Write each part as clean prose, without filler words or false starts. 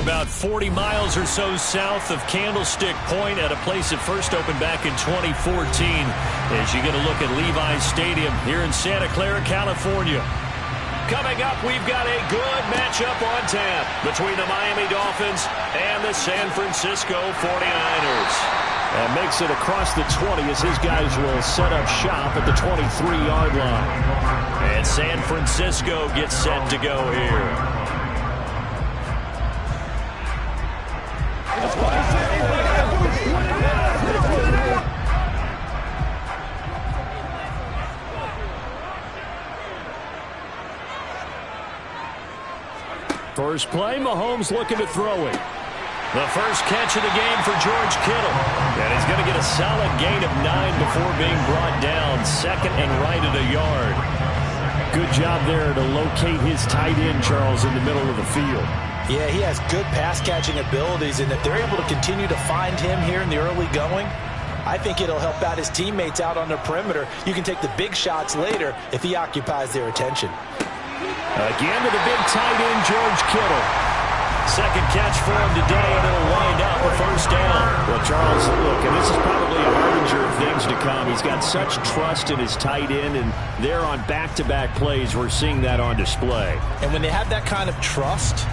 about 40 miles or so south of Candlestick Point at a place that first opened back in 2014 as you get a look at Levi's Stadium here in Santa Clara, California. Coming up, we've got a good matchup on tap between the Miami Dolphins and the San Francisco 49ers. And makes it across the 20 as his guys will set up shop at the 23-yard line. And San Francisco gets set to go here. First play, Mahomes looking to throw it. The first catch of the game for George Kittle. And he's going to get a solid gain of 9 before being brought down. Second and right at a yard. Good job there to locate his tight end, Charles, in the middle of the field. Yeah, he has good pass-catching abilities, and if they're able to continue to find him here in the early going, I think it'll help out his teammates out on the perimeter. You can take the big shots later if he occupies their attention. Again to the big tight end, George Kittle. Second catch for him today, and it'll wind up a first down. Well, Charles, look, and this is probably a harbinger of things to come. He's got such trust in his tight end, and there on back-to-back plays, we're seeing that on display. And when they have that kind of trust,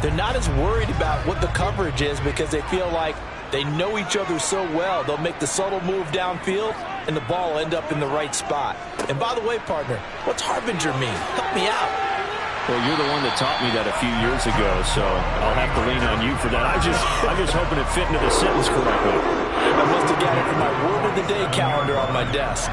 they're not as worried about what the coverage is because they feel like they know each other so well. They'll make the subtle move downfield, and the ball will end up in the right spot. And by the way, partner, what's harbinger mean? Help me out. Well, you're the one that taught me that a few years ago, so I'll have to lean on you for that. I'm just hoping it fit into the sentence correctly. I must have got it from my word of the day calendar on my desk.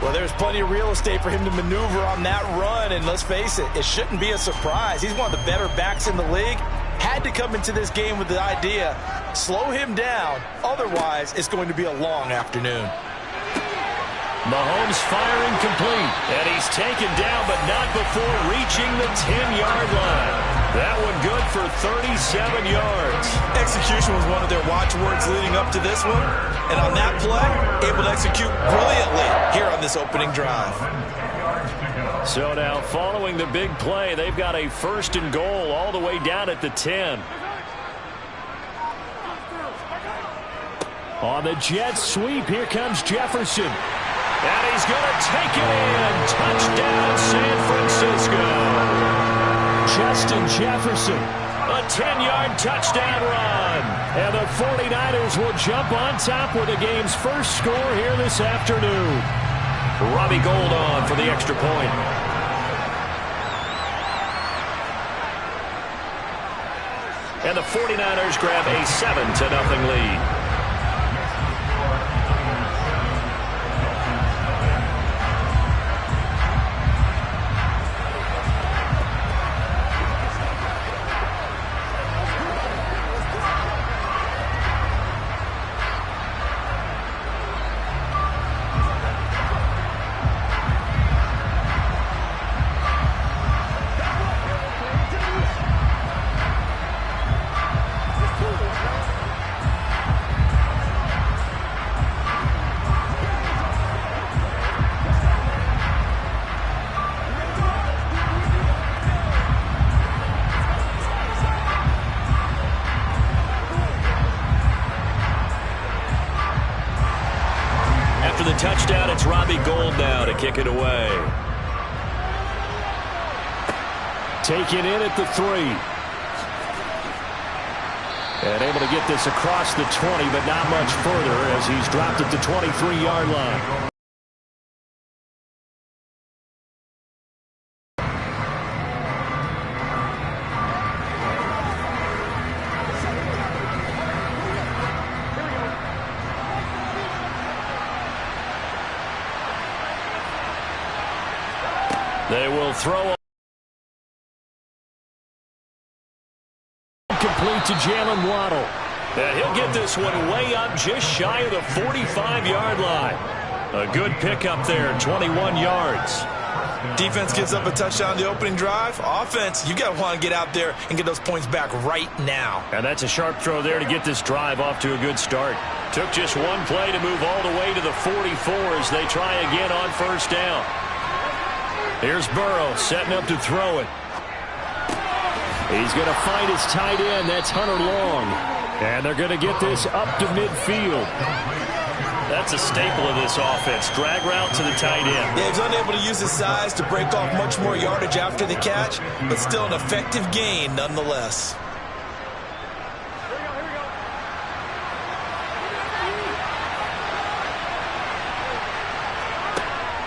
Well, there's plenty of real estate for him to maneuver on that run, and let's face it, it shouldn't be a surprise. He's one of the better backs in the league. Had to come into this game with the idea, slow him down, otherwise it's going to be a long afternoon. Mahomes firing complete, and he's taken down, but not before reaching the 10-yard line. That one good for 37 yards. Execution was one of their watchwords leading up to this one, and on that play, able to execute brilliantly here on this opening drive. So now, following the big play, they've got a first and goal all the way down at the 10. On the jet sweep, here comes Jefferson. And he's going to take it in. Touchdown, San Francisco. Justin Jefferson. A 10-yard touchdown run. And the 49ers will jump on top with the game's first score here this afternoon. Robbie Gould on for the extra point. And the 49ers grab a 7-0 lead. The touchdown, it's Robbie Gould now to kick it away. Taken in at the 3. And able to get this across the 20, but not much further as he's dropped at the 23-yard line. They will throw complete to Jalen Waddle. And he'll get this one way up just shy of the 45-yard line. A good pickup there, 21 yards. Defense gives up a touchdown the opening drive. Offense, you got to want to get out there and get those points back right now. And that's a sharp throw there to get this drive off to a good start. Took just one play to move all the way to the 44 as they try again on first down. Here's Burrow setting up to throw it. He's going to find his tight end. That's Hunter Long. And they're going to get this up to midfield. That's a staple of this offense. Drag route to the tight end. Yeah, he's unable to use his size to break off much more yardage after the catch, but still an effective gain nonetheless.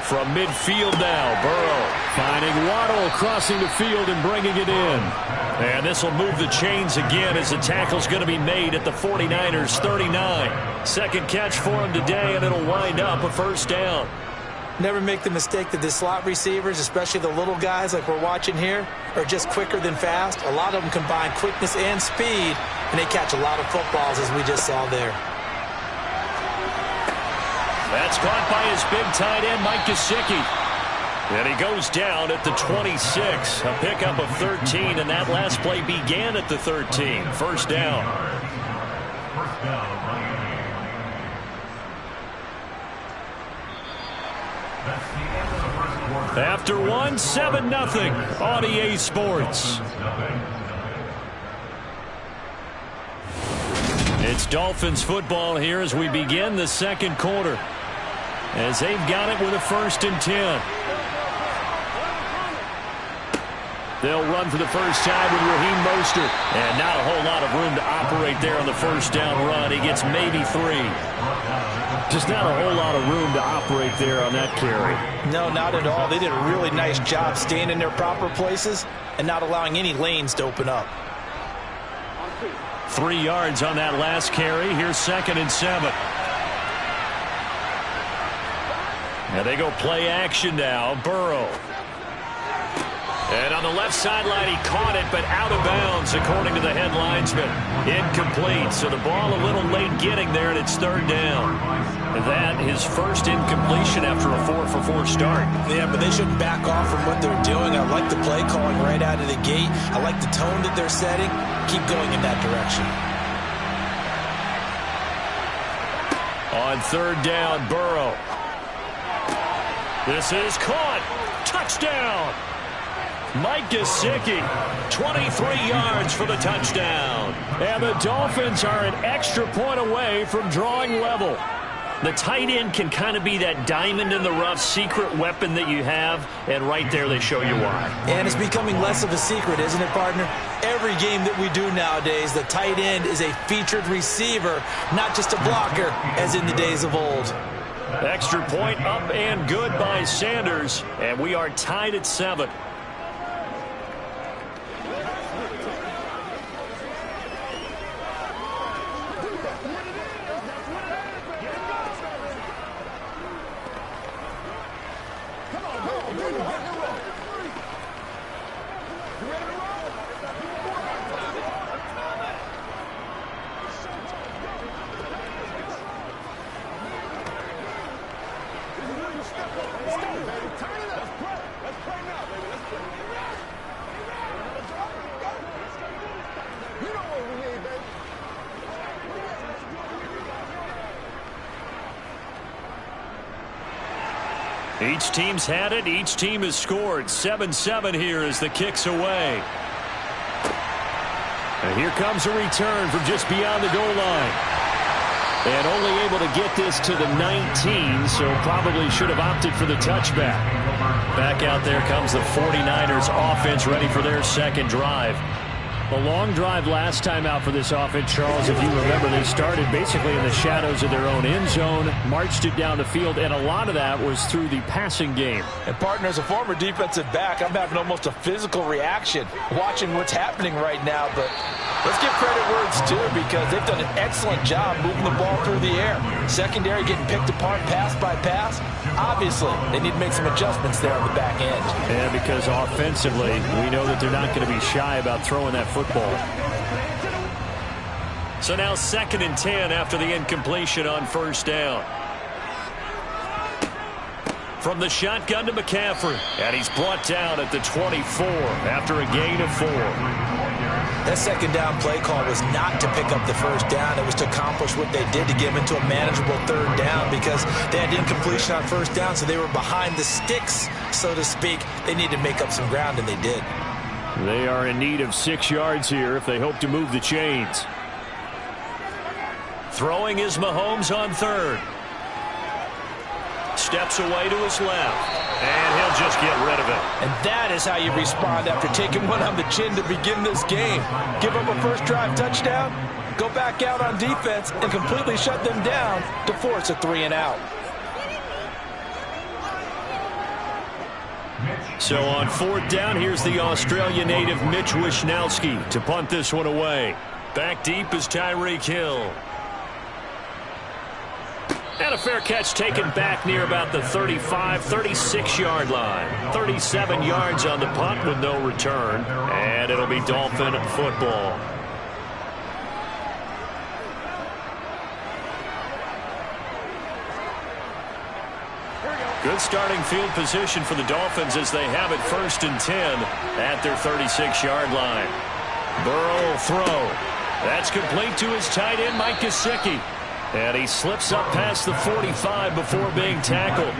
From midfield now, Burrow finding Waddle crossing the field and bringing it in. And this will move the chains again as the tackle's going to be made at the 49ers 39. Second catch for him today, and it'll wind up a first down. Never make the mistake that the slot receivers, especially the little guys like we're watching here, are just quicker than fast. A lot of them combine quickness and speed, and they catch a lot of footballs, as we just saw there. That's caught by his big tight end, Mike Gesicki. And he goes down at the 26. A pickup of 13, and that last play began at the 13. First down. After one, 7-0 on EA Sports. It's Dolphins football here as we begin the second quarter, as they've got it with a 1st and 10. They'll run for the first time with Raheem Mostert. And not a whole lot of room to operate there on the first down run. He gets maybe 3. Just not a whole lot of room to operate there on that carry. No, not at all. They did a really nice job staying in their proper places and not allowing any lanes to open up. 3 yards on that last carry. Here's 2nd and 7. Now they go play action now. Burrow. And on the left sideline, he caught it, but out of bounds, according to the head linesman. Incomplete, so the ball a little late getting there, and it's 3rd down. That his first incompletion after a 4-for-4 start. Yeah, but they shouldn't back off from what they're doing. I like the play calling right out of the gate. I like the tone that they're setting. Keep going in that direction. On 3rd down, Burrow. This is caught. Touchdown. Mike Gesicki, 23 yards for the touchdown. And the Dolphins are an extra point away from drawing level. The tight end can kind of be that diamond in the rough secret weapon that you have, and right there they show you why. And it's becoming less of a secret, isn't it, partner? Every game that we do nowadays, the tight end is a featured receiver, not just a blocker, as in the days of old. Extra point up and good by Sanders, and we are tied at 7. Each team's had it. Each team has scored. 7-7 here as the kick's away. And here comes a return from just beyond the goal line. And only able to get this to the 19, so probably should have opted for the touchback. Back out there comes the 49ers offense, ready for their second drive. A long drive last time out for this offense, Charles. If you remember, they started basically in the shadows of their own end zone, marched it down the field, and a lot of that was through the passing game. And, partner, as a former defensive back, I'm having almost a physical reaction watching what's happening right now. But let's give credit where it's due, because they've done an excellent job moving the ball through the air. Secondary getting picked apart pass by pass. Obviously, they need to make some adjustments there on the back end. And because offensively, we know that they're not going to be shy about throwing that football. So now 2nd and 10 after the incompletion on first down. From the shotgun to McCaffrey. And he's brought down at the 24 after a gain of 4. That second down play call was not to pick up the first down. It was to accomplish what they did, to get them into a manageable 3rd down, because they had incompletion on first down, so they were behind the sticks, so to speak. They needed to make up some ground, and they did. They are in need of 6 yards here if they hope to move the chains. Throwing is Mahomes on third. Steps away to his left. And he'll just get rid of it. And that is how you respond after taking one on the chin to begin this game. Give up a first drive touchdown, go back out on defense, and completely shut them down to force a 3-and-out. So on fourth down, here's the Australia native Mitch Wishnowsky to punt this one away. Back deep is Tyreek Hill. And a fair catch taken back near about the 35, 36-yard line. 37 yards on the punt with no return. And it'll be Dolphin football. Good starting field position for the Dolphins as they have it 1st and 10 at their 36-yard line. Burrow will throw. That's complete to his tight end, Mike Gesicki. And he slips up past the 45 before being tackled.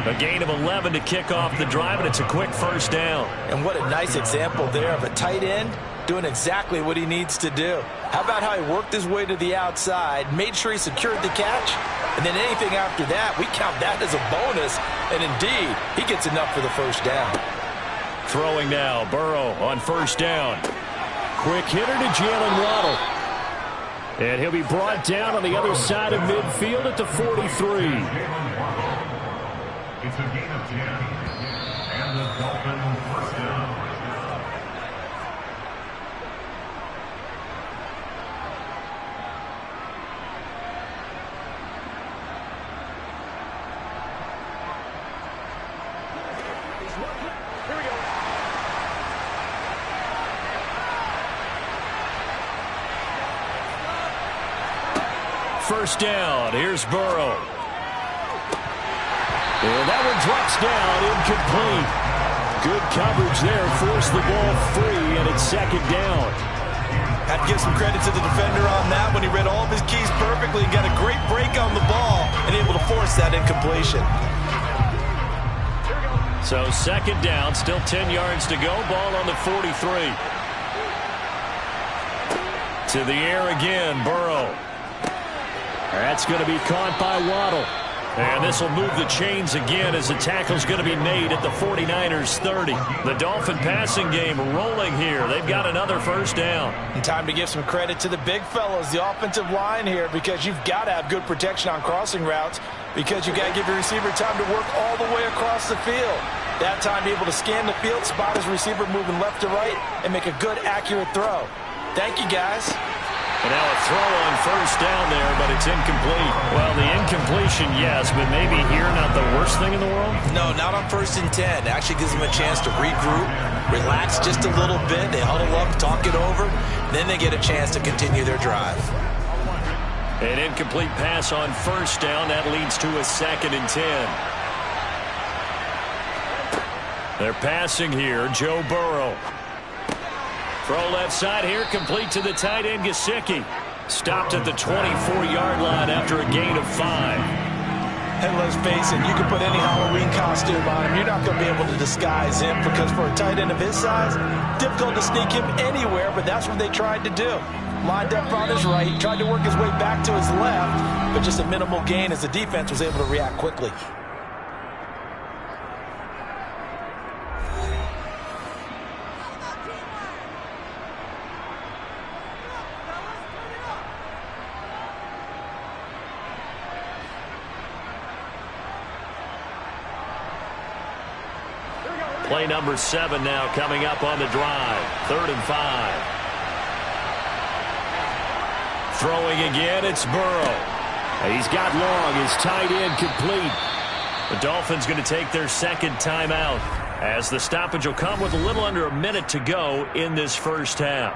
A gain of 11 to kick off the drive, and it's a quick first down. And what a nice example there of a tight end doing exactly what he needs to do. How about how he worked his way to the outside, made sure he secured the catch, and then anything after that, we count that as a bonus. And indeed, he gets enough for the first down. Throwing now, Burrow on first down. Quick hitter to Jalen Waddle. And he'll be brought down on the other side of midfield at the 43. It's a gain of 10. And the Dolphin first down. First down, here's Burrow. And that one drops down, incomplete. Good coverage there, forced the ball free, and it's second down. Had to give some credit to the defender on that when he read all of his keys perfectly and got a great break on the ball and able to force that incompletion. So second down, still 10 yards to go, ball on the 43. To the air again, Burrow. That's going to be caught by Waddle. And this will move the chains again as the tackle's going to be made at the 49ers 30. The Dolphin passing game rolling here. They've got another first down. And time to give some credit to the big fellas, the offensive line here, because you've got to have good protection on crossing routes because you've got to give your receiver time to work all the way across the field. That time be able to scan the field, spot his receiver moving left to right, and make a good, accurate throw. Thank you, guys. And now a throw on first down there, but it's incomplete. Well, the incompletion, yes, but maybe here not the worst thing in the world? No, not on 1st and 10. It actually gives them a chance to regroup, relax just a little bit. They huddle up, talk it over. Then they get a chance to continue their drive. An incomplete pass on first down. That leads to a 2nd and 10. They're passing here. Joe Burrow. Throw left side here, complete to the tight end, Gesicki. Stopped at the 24-yard line after a gain of 5. And let's face it, you can put any Halloween costume on him. You're not going to be able to disguise him because for a tight end of his size, difficult to sneak him anywhere, but that's what they tried to do. Lined up on his right, tried to work his way back to his left, but just a minimal gain as the defense was able to react quickly. Play number 7 now coming up on the drive. 3rd and 5. Throwing again, it's Burrow. He's got long, his tight end complete. The Dolphins going to take their second timeout as the stoppage will come with a little under a minute to go in this first half.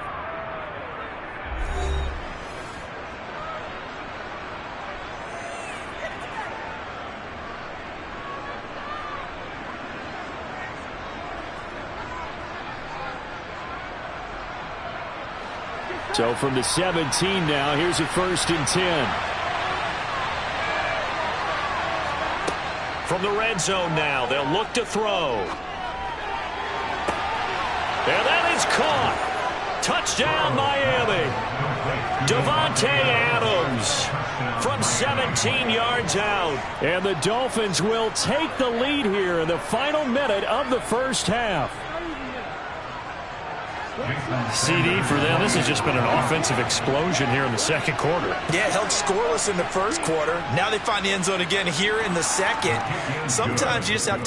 So from the 17 now, here's a 1st and 10. From the red zone now, they'll look to throw. And that is caught. Touchdown, Miami. Davante Adams from 17 yards out. And the Dolphins will take the lead here in the final minute of the first half. CD for them. This has just been an offensive explosion here in the second quarter. Yeah, held scoreless in the first quarter. Now they find the end zone again here in the second. Sometimes you just have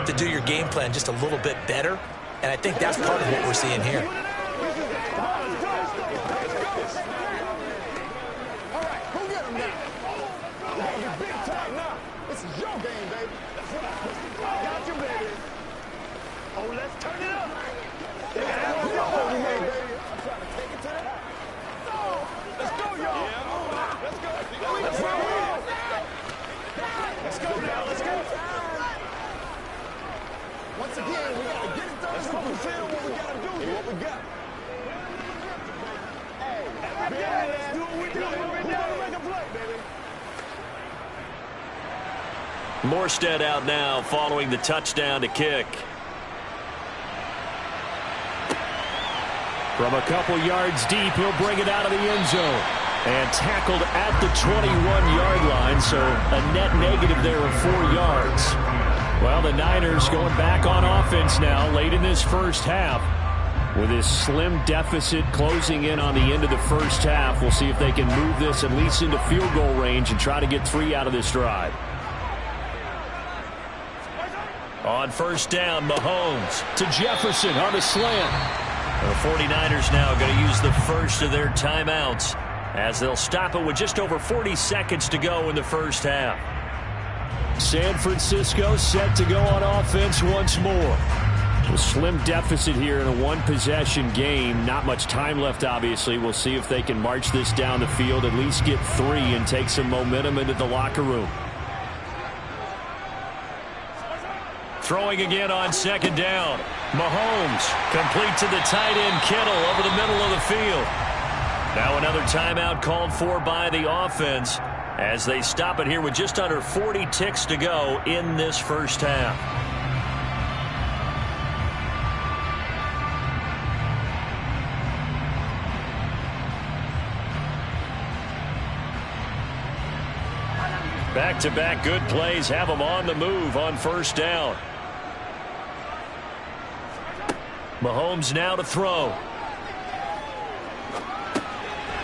to do your game plan just a little bit better, and I think that's part of what we're seeing here. All right, who get him now? We gotta get big time now. This is your game, baby. Got you, baby. Oh, let's turn it up. That's your holy game, baby. I'm trying to take it to that. Let's go, y'all. Let's go. Let's go. Let's go now. Let's go. Once again, we got to get it done. Let's fulfill what we got to do and what we got. Hey, let's do what we do. We got to make a play, baby. Morstead out now following the touchdown to kick. From a couple yards deep, he'll bring it out of the end zone. And tackled at the 21-yard line, so a net negative there of 4 yards. Well, the Niners going back on offense now late in this first half. With this slim deficit closing in on the end of the first half, we'll see if they can move this at least into field goal range and try to get 3 out of this drive. On first down, Mahomes To Jefferson on the slant. The 49ers now going to use the first of their timeouts as they'll stop it with just over 40 seconds to go in the first half. San Francisco set to go on offense once more. A slim deficit here in a one-possession game. Not much time left, obviously. We'll see if they can march this down the field, at least get 3 and take some momentum into the locker room. Throwing again on second down. Mahomes complete to the tight end Kittle over the middle of the field. Now another timeout called for by the offense as they stop it here with just under 40 ticks to go in this first half. Back-to-back good plays have them on the move on first down. Mahomes now to throw.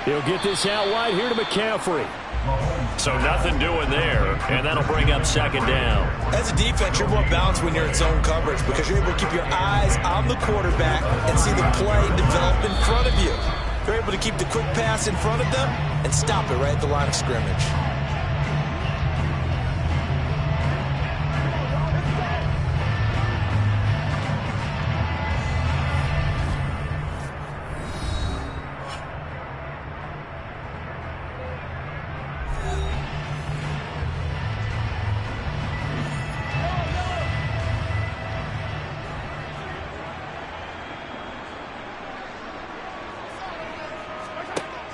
He'll get this out wide here to McCaffrey. So nothing doing there, and that'll bring up second down. As a defense, you're more balanced when you're in zone coverage because you're able to keep your eyes on the quarterback and see the play develop in front of you. You're able to keep the quick pass in front of them and stop it right at the line of scrimmage.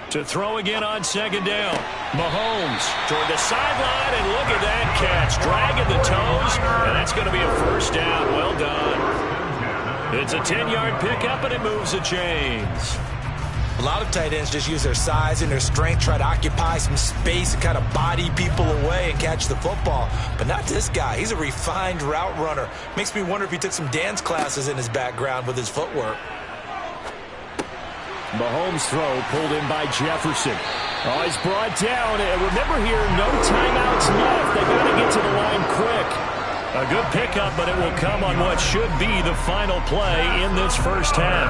To throw again on second down. Mahomes toward the sideline, and look at that catch. Dragging the toes, and that's going to be a first down. Well done. It's a 10-yard pickup, and it moves the chains. A lot of tight ends just use their size and their strength, try to occupy some space and kind of body people away and catch the football. But not this guy. He's a refined route runner. Makes me wonder if he took some dance classes in his background with his footwork. Mahomes' throw pulled in by Jefferson. Oh, he's brought down. And remember here, no timeouts left. They got to get to the line quick. A good pickup, but it will come on what should be the final play in this first half.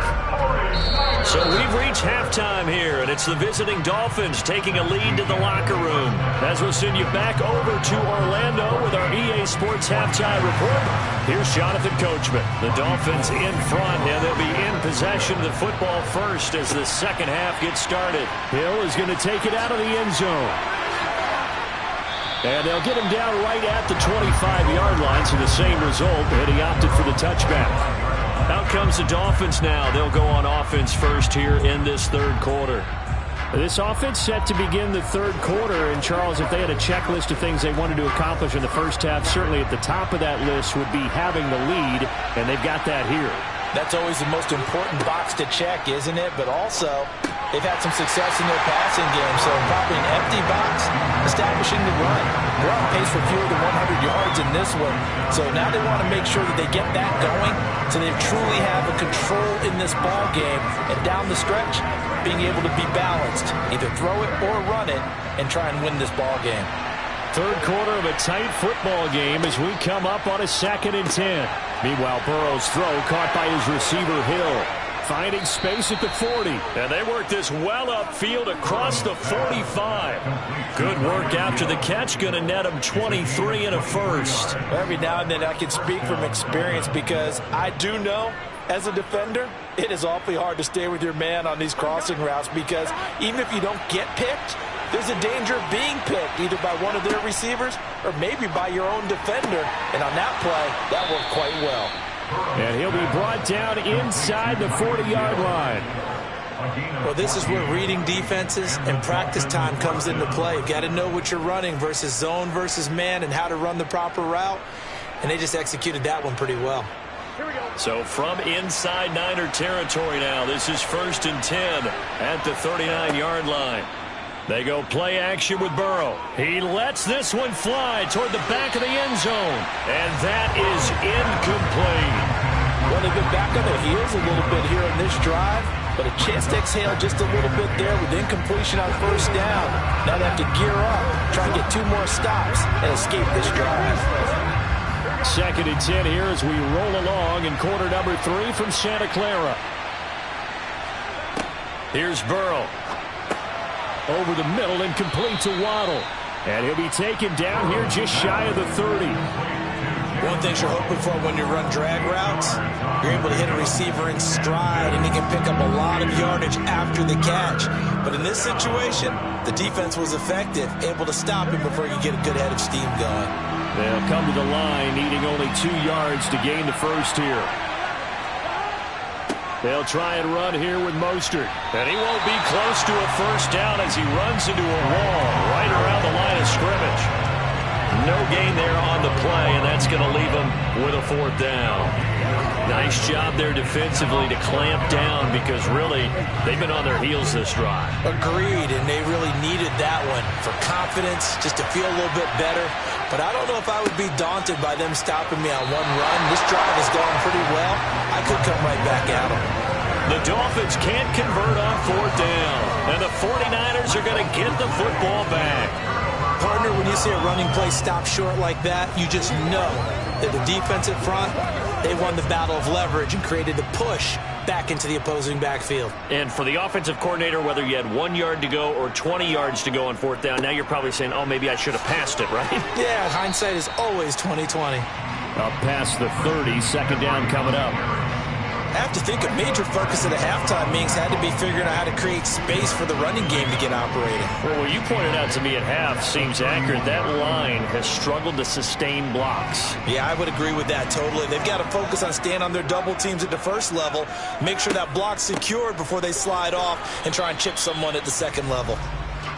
So we've reached halftime here, and it's the visiting Dolphins taking a lead to the locker room. As we'll send you back over to Orlando with our EA Sports Halftime Report, here's Jonathan Coachman. The Dolphins in front, and they'll be in possession of the football first as the second half gets started. Hill is going to take it out of the end zone. And they'll get him down right at the 25-yard line, so the same result, and he opted for the touchback. Out comes the Dolphins now. They'll go on offense first here in this third quarter. This offense set to begin the third quarter. And, Charles, if they had a checklist of things they wanted to accomplish in the first half, certainly at the top of that list would be having the lead, and they've got that here. That's always the most important box to check, isn't it? But also, they've had some success in their passing game, so probably an empty box, establishing the run. They're on pace for fewer than 100 yards in this one, so now they want to make sure that they get that going so they truly have a control in this ball game, and down the stretch, being able to be balanced, either throw it or run it, and try and win this ball game. Third quarter of a tight football game as we come up on a 2nd and 10. Meanwhile, Burrow's throw caught by his receiver, Hill. Finding space at the 40. And they work this well upfield across the 45. Good work after the catch. Going to net him 23 and a first. Every now and then I can speak from experience because I do know as a defender, it is awfully hard to stay with your man on these crossing routes because even if you don't get picked, there's a danger of being picked either by one of their receivers or maybe by your own defender. And on that play, that worked quite well. And he'll be brought down inside the 40-yard line. Well, this is where reading defenses and practice time comes into play. You've got to know what you're running versus zone versus man and how to run the proper route. And they just executed that one pretty well. So from inside Niner territory now, this is 1st and 10 at the 39-yard line. They go play action with Burrow. He lets this one fly toward the back of the end zone. And that is incomplete. Well, they've been back on their heels a little bit here on this drive, but a chance to exhale just a little bit there with incompletion on 1st down. Now they have to gear up, try and get 2 more stops, and escape this drive. 2nd and 10 here as we roll along in quarter number 3 from Santa Clara. Here's Burrow. Over the middle and complete to Waddle. And he'll be taken down here just shy of the 30. One thing you're hoping for when you run drag routes, you're able to hit a receiver in stride and he can pick up a lot of yardage after the catch. But in this situation, the defense was effective, able to stop him before you get a good head of steam going. They'll come to the line, needing only 2 yards to gain the first here. They'll try and run here with Mostert. And he won't be close to a first down as he runs into a wall right around the line of scrimmage. No gain there on the play, and that's going to leave him with a 4th down. Nice job there defensively to clamp down because really they've been on their heels this drive. Agreed, and they really needed that one for confidence, just to feel a little bit better. But I don't know if I would be daunted by them stopping me on one run. This drive is going pretty well. I could come right back at them. The Dolphins can't convert on 4th down, and the 49ers are going to get the football back. Partner, when you see a running play stop short like that, you just know that the defensive front, they won the battle of leverage and created the push back into the opposing backfield. And for the offensive coordinator, whether you had 1 yard to go or 20 yards to go on 4th down, now you're probably saying, oh, maybe I should have passed it, right? Yeah, hindsight is always 20/20. Up past the 30, 2nd down coming up. I have to think a major focus of the halftime meetings had to be figuring out how to create space for the running game to get operating. Well, what you pointed out to me at half seems accurate. That line has struggled to sustain blocks. Yeah, I would agree with that totally. They've got to focus on staying on their double teams at the first level, make sure that block's secured before they slide off and try and chip someone at the 2nd level.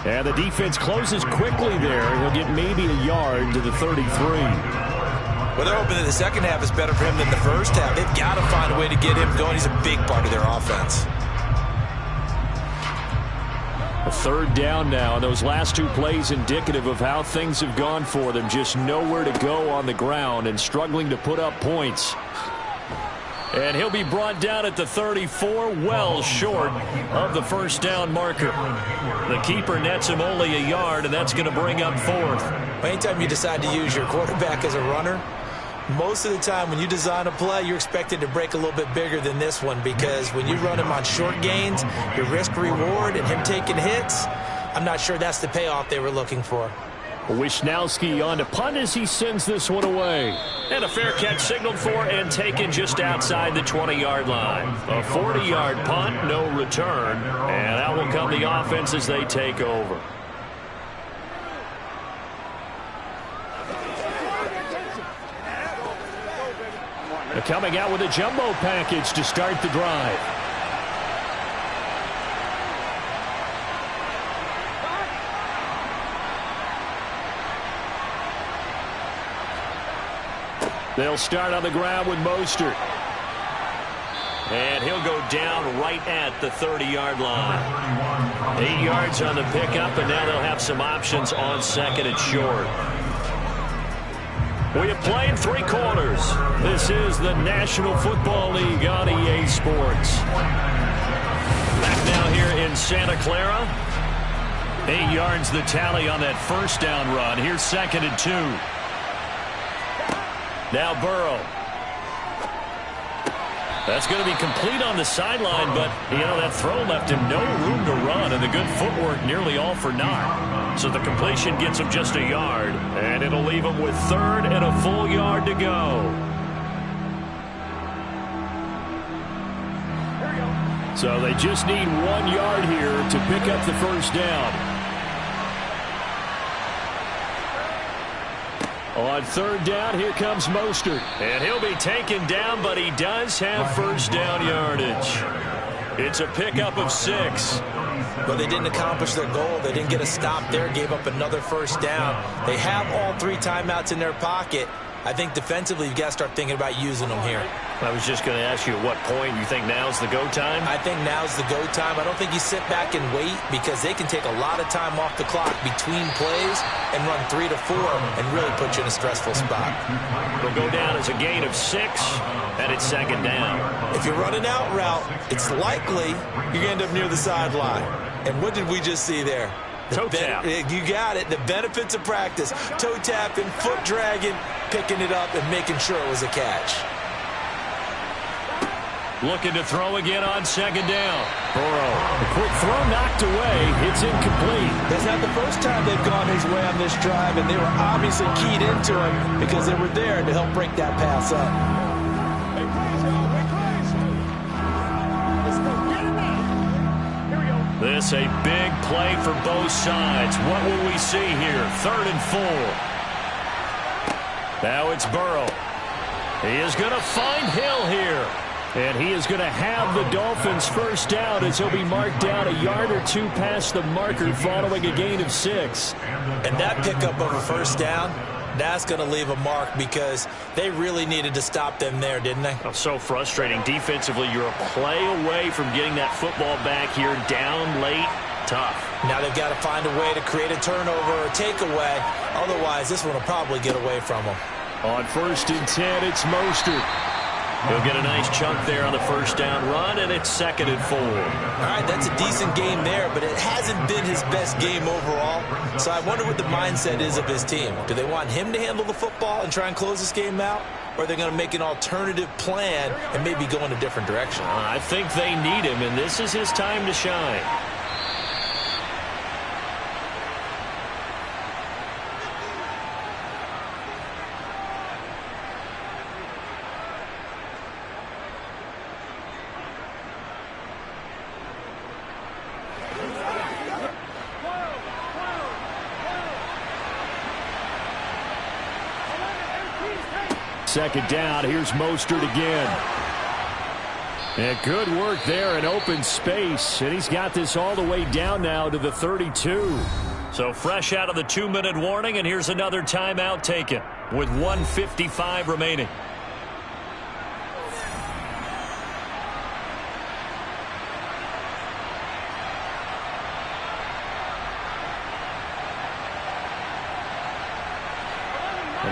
And the defense closes quickly there. He'll get maybe a yard to the 33. Well, they're hoping that the second half is better for him than the first half. They've got to find a way to get him going. He's a big part of their offense. A 3rd down now, and those last 2 plays indicative of how things have gone for them. Just nowhere to go on the ground and struggling to put up points. And he'll be brought down at the 34, well short of the first down marker. The keeper nets him only a yard, and that's going to bring up 4th. Anytime you decide to use your quarterback as a runner, most of the time when you design a play, you're expected to break a little bit bigger than this one because when you run him on short gains, your risk-reward and him taking hits, I'm not sure that's the payoff they were looking for. Wisnowski on to punt as he sends this one away. And a fair catch signaled for and taken just outside the 20-yard line. A 40-yard punt, no return. And out will come the offense as they take over. They're coming out with a jumbo package to start the drive. They'll start on the ground with Mostert. And he'll go down right at the 30-yard line. 8 yards on the pickup, and now they'll have some options on second and short. We have played 3 quarters. This is the National Football League on EA Sports. Back now here in Santa Clara. 8 yards the tally on that first down run. Here's second and 2. Now Burrow. That's going to be complete on the sideline, but, that throw left him no room to run, and the good footwork nearly all for naught. So the completion gets him just a yard, and it'll leave him with 3rd and a full yard to go. So they just need 1 yard here to pick up the first down. On 3rd down, here comes Mostert. And he'll be taken down, but he does have first down yardage. It's a pickup of 6. But they didn't accomplish their goal. They didn't get a stop there, gave up another first down. They have all 3 timeouts in their pocket. I think defensively you've got to start thinking about using them here. I was just going to ask you at what point you think now's the go time? I think now's the go time. I don't think you sit back and wait because they can take a lot of time off the clock between plays and run 3 to 4 and really put you in a stressful spot. It'll go down as a gain of 6, and it's second down. If you're running out route, it's likely you're going to end up near the sideline. And what did we just see there? Toe tap. You got it. The benefits of practice. Toe tapping, foot dragging, picking it up, and making sure it was a catch. Looking to throw again on second down. Burrow. A quick throw knocked away. It's incomplete. That's not the first time they've gone his way on this drive, and they were obviously keyed into him because they were there to help break that pass up. Hey, please, y'all. Hey, please. Let's go. Get it now. Here we go. This a big play for both sides. What will we see here? 3rd and 4. Now it's Burrow. He is going to find Hill here. And he is going to have the Dolphins first down as he'll be marked down a yard or 2 past the marker following a gain of 6. And that pickup of a first down, that's going to leave a mark because they really needed to stop them there, didn't they? Oh, so frustrating. Defensively, you're a play away from getting that football back here down late. Tough. Now they've got to find a way to create a turnover or takeaway. Otherwise, this one will probably get away from them. On 1st and 10, it's Mostert. He'll get a nice chunk there on the first down run, and it's 2nd and 4. All right, that's a decent game there, but it hasn't been his best game overall. So I wonder what the mindset is of his team. Do they want him to handle the football and try and close this game out? Or are they going to make an alternative plan and maybe go in a different direction? I think they need him, and this is his time to shine. Second down, here's Mostert again. And good work there in open space. And he's got this all the way down now to the 32. So fresh out of the 2-minute warning, and here's another timeout taken with 1:55 remaining.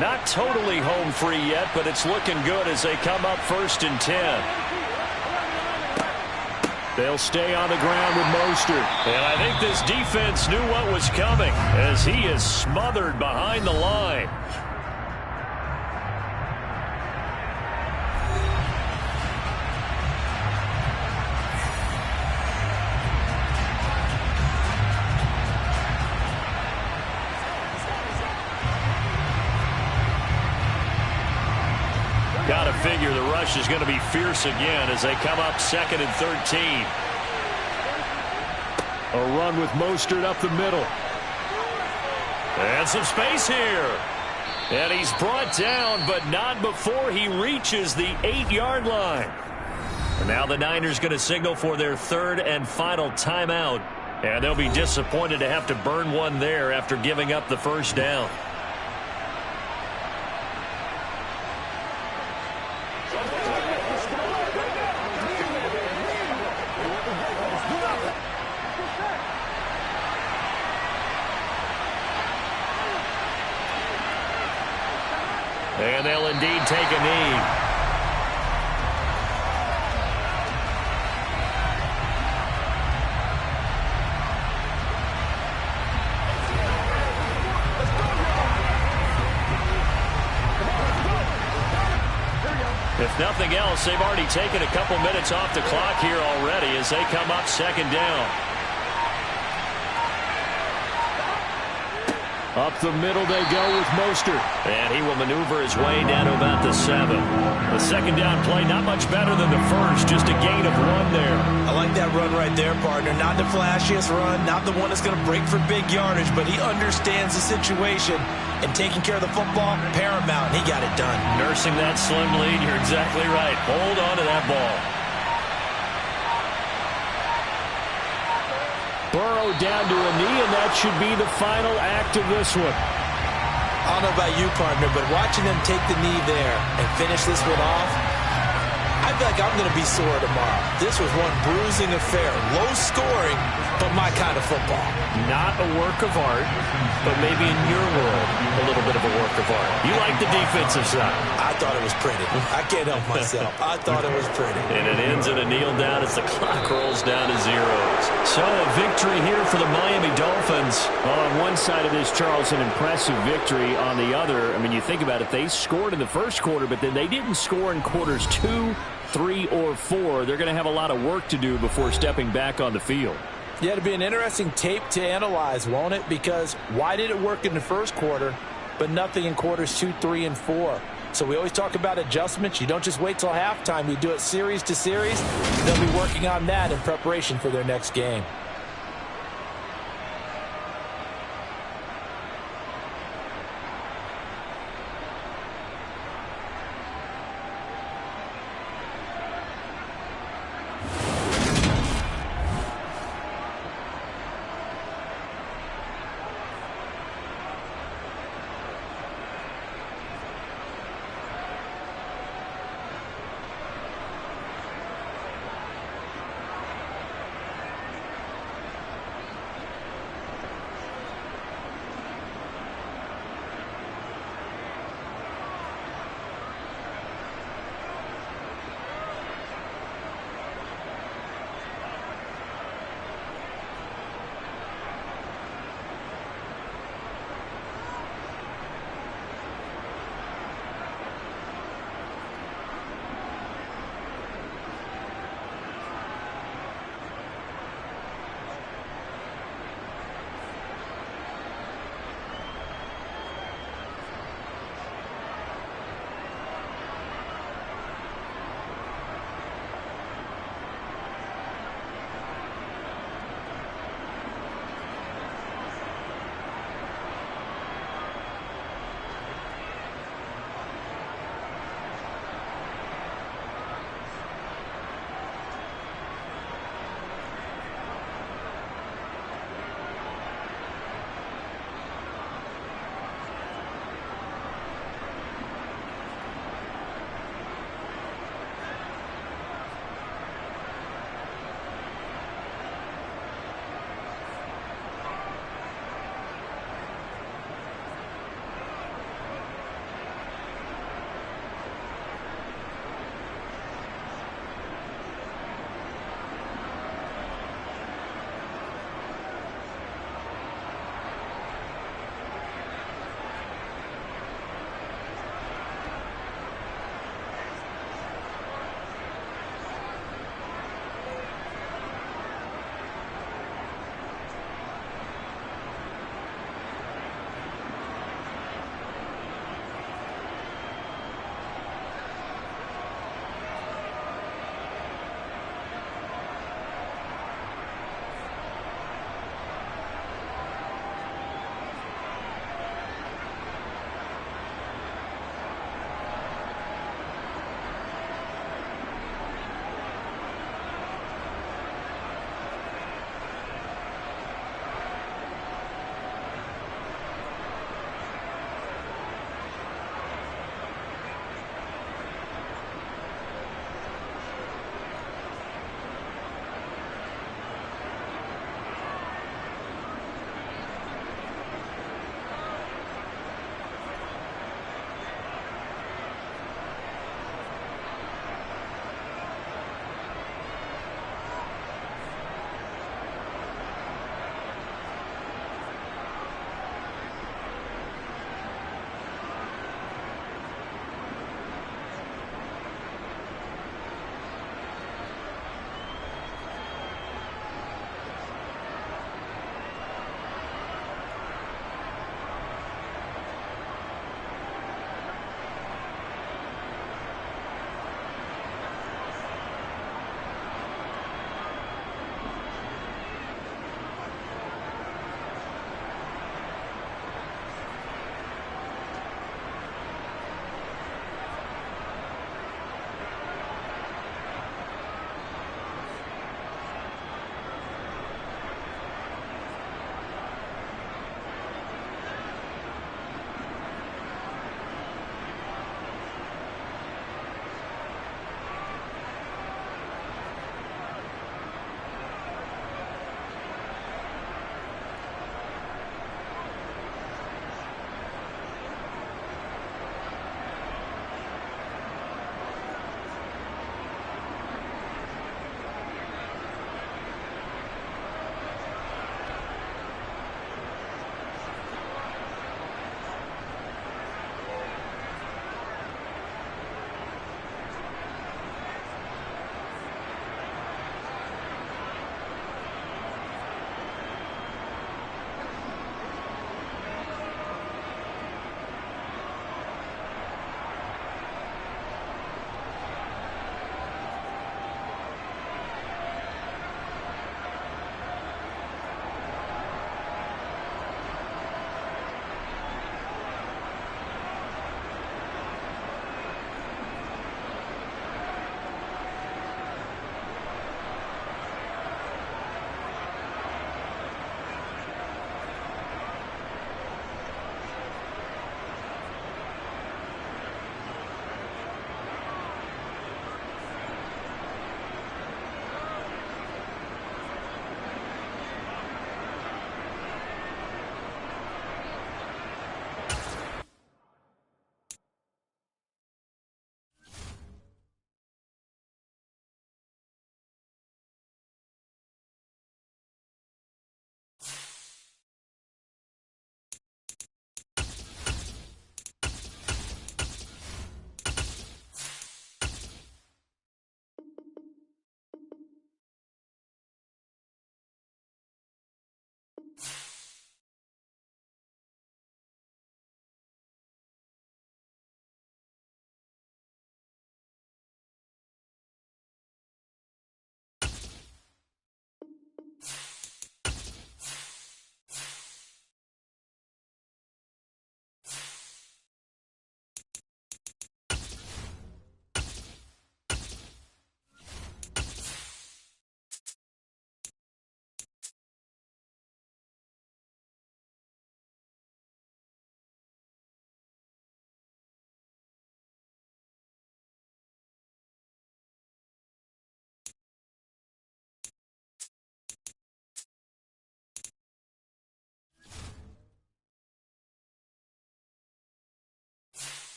Not totally home free yet, but it's looking good as they come up 1st and 10. They'll stay on the ground with Mostert. And I think this defense knew what was coming as he is smothered behind the line. Got to figure the rush is going to be fierce again as they come up 2nd and 13. A run with Mostert up the middle. And some space here. And he's brought down, but not before he reaches the 8-yard line. And now the Niners going to signal for their 3rd and final timeout. And they'll be disappointed to have to burn one there after giving up the first down. They'll indeed take a knee. If nothing else, they've already taken a couple minutes off the clock here already as they come up second down. Up the middle they go with Mostert. And he will maneuver his way down to about the 7. The second down play, not much better than the first, just a gain of 1 there. I like that run right there, partner. Not the flashiest run, not the one that's going to break for big yardage, but he understands the situation, and taking care of the football, paramount. He got it done. Nursing that slim lead, you're exactly right. Hold on to that ball. Burrow down to a knee, and that should be the final act of this one. I don't know about you, partner, but watching them take the knee there and finish this one off, I feel like I'm going to be sore tomorrow. This was one bruising affair. Low scoring, but my kind of football. Not a work of art, but maybe in your world, a little bit of a work of art. You like the defensive side. I thought it was pretty. I can't help myself. I thought it was pretty. And it ends in a kneel down as the clock rolls down to zeros. So a victory here for the Miami Dolphins. Well, on one side of this, Charles, an impressive victory. On the other, I mean, you think about it, they scored in the first quarter, but then they didn't score in quarters 2, 3, or 4. They're going to have a lot of work to do before stepping back on the field. Yeah, it'll be an interesting tape to analyze, won't it? Because why did it work in the first quarter, but nothing in quarters 2, 3, and 4? So we always talk about adjustments. You don't just wait till halftime. You do it series to series. They'll be working on that in preparation for their next game.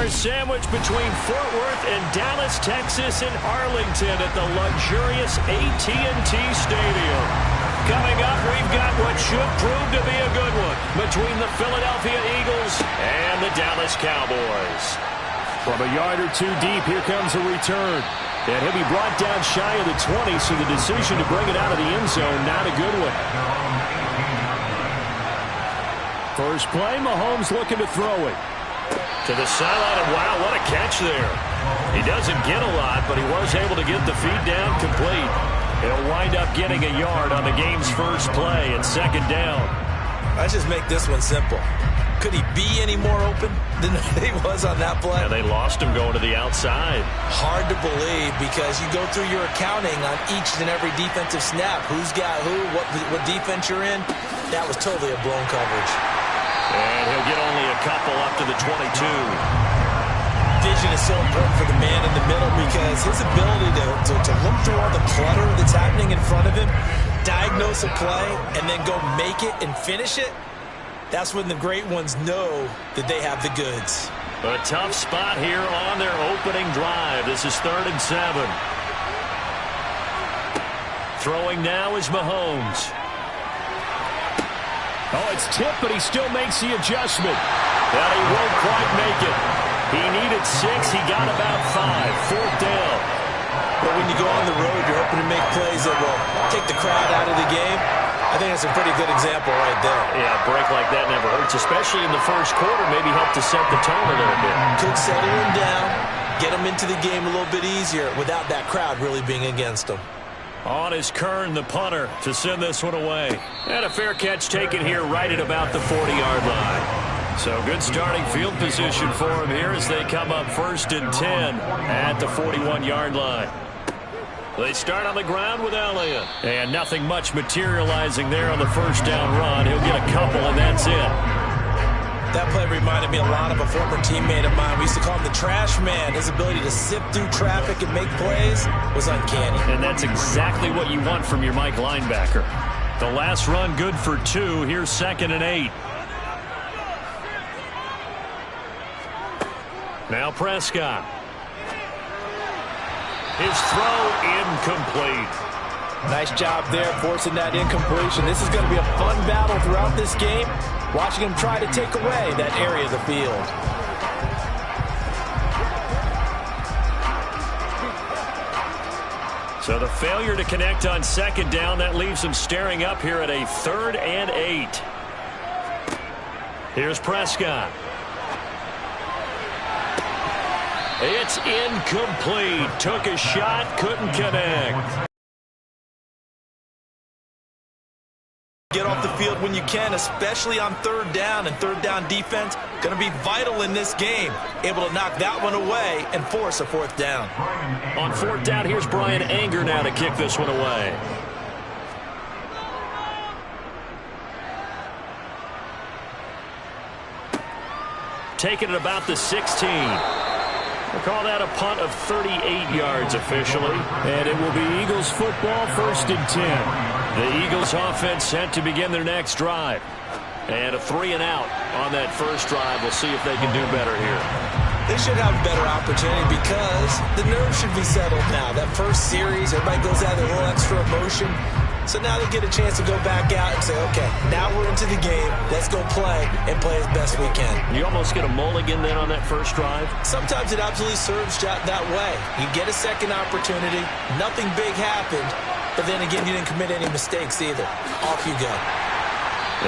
2-hour sandwich between Fort Worth and Dallas, Texas, and Arlington at the luxurious AT&T Stadium. Coming up, we've got what should prove to be a good one between the Philadelphia Eagles and the Dallas Cowboys. From a yard or two deep, here comes a return. And he'll be brought down shy of the 20, so the decision to bring it out of the end zone, not a good one. First play, Mahomes looking to throw it. To the sideline, and wow, what a catch there. He doesn't get a lot, but he was able to get the feed down complete. He'll wind up getting a yard on the game's first play at second down. Let's just make this one simple. Could he be any more open than he was on that play? And they lost him going to the outside. Hard to believe because you go through your accounting on each and every defensive snap. Who's got who, what defense you're in. That was totally a blown coverage. And he'll get only a couple up to the 22. Vision is so important for the man in the middle because his ability to look through all the clutter that's happening in front of him, diagnose a play, and then go make it and finish it, that's when the great ones know that they have the goods. A tough spot here on their opening drive. This is 3rd and 7. Throwing now is Mahomes. Oh, it's tipped, but he still makes the adjustment. But he won't quite make it. He needed 6. He got about 5. 4th down. But when you go on the road, you're hoping to make plays that will take the crowd out of the game. I think that's a pretty good example right there. Yeah, a break like that never hurts, especially in the first quarter. Maybe help to set the tone a little bit. Could settle him down, get him into the game a little bit easier without that crowd really being against him. On is Kern, the punter, to send this one away. And a fair catch taken here right at about the 40-yard line. So good starting field position for him here as they come up 1st and 10 at the 41-yard line. They start on the ground with Elliott. And nothing much materializing there on the first down run. He'll get a couple, and that's it. That play reminded me a lot of a former teammate of mine. We used to call him the trash man. His ability to sift through traffic and make plays was uncanny. And that's exactly what you want from your Mike linebacker. The last run good for 2. Here's 2nd and 8. Now Prescott. His throw incomplete. Nice job there forcing that incompletion. This is going to be a fun battle throughout this game. Watching him try to take away that area of the field. So the failure to connect on 2nd down, that leaves him staring up here at a 3rd and 8. Here's Prescott. It's incomplete. Took a shot, couldn't connect. Get off the field when you can, especially on 3rd down, and 3rd down defense going to be vital in this game. Able to knock that one away and force a 4th down. On 4th down, here's Brian Anger now to kick this one away. Taking it about the 16. We'll call that a punt of 38 yards officially. And it will be Eagles football, 1st and 10. The Eagles offense set to begin their next drive. And a 3-and-out on that first drive. We'll see if they can do better here. They should have a better opportunity because the nerves should be settled now. That first series, everybody goes out with a little extra emotion. So now they get a chance to go back out and say, okay, now we're into the game. Let's go play and play as best we can. You almost get a mulligan then on that first drive? Sometimes it absolutely serves that way. You get a second opportunity. Nothing big happened. But then again, you didn't commit any mistakes either. Off you go.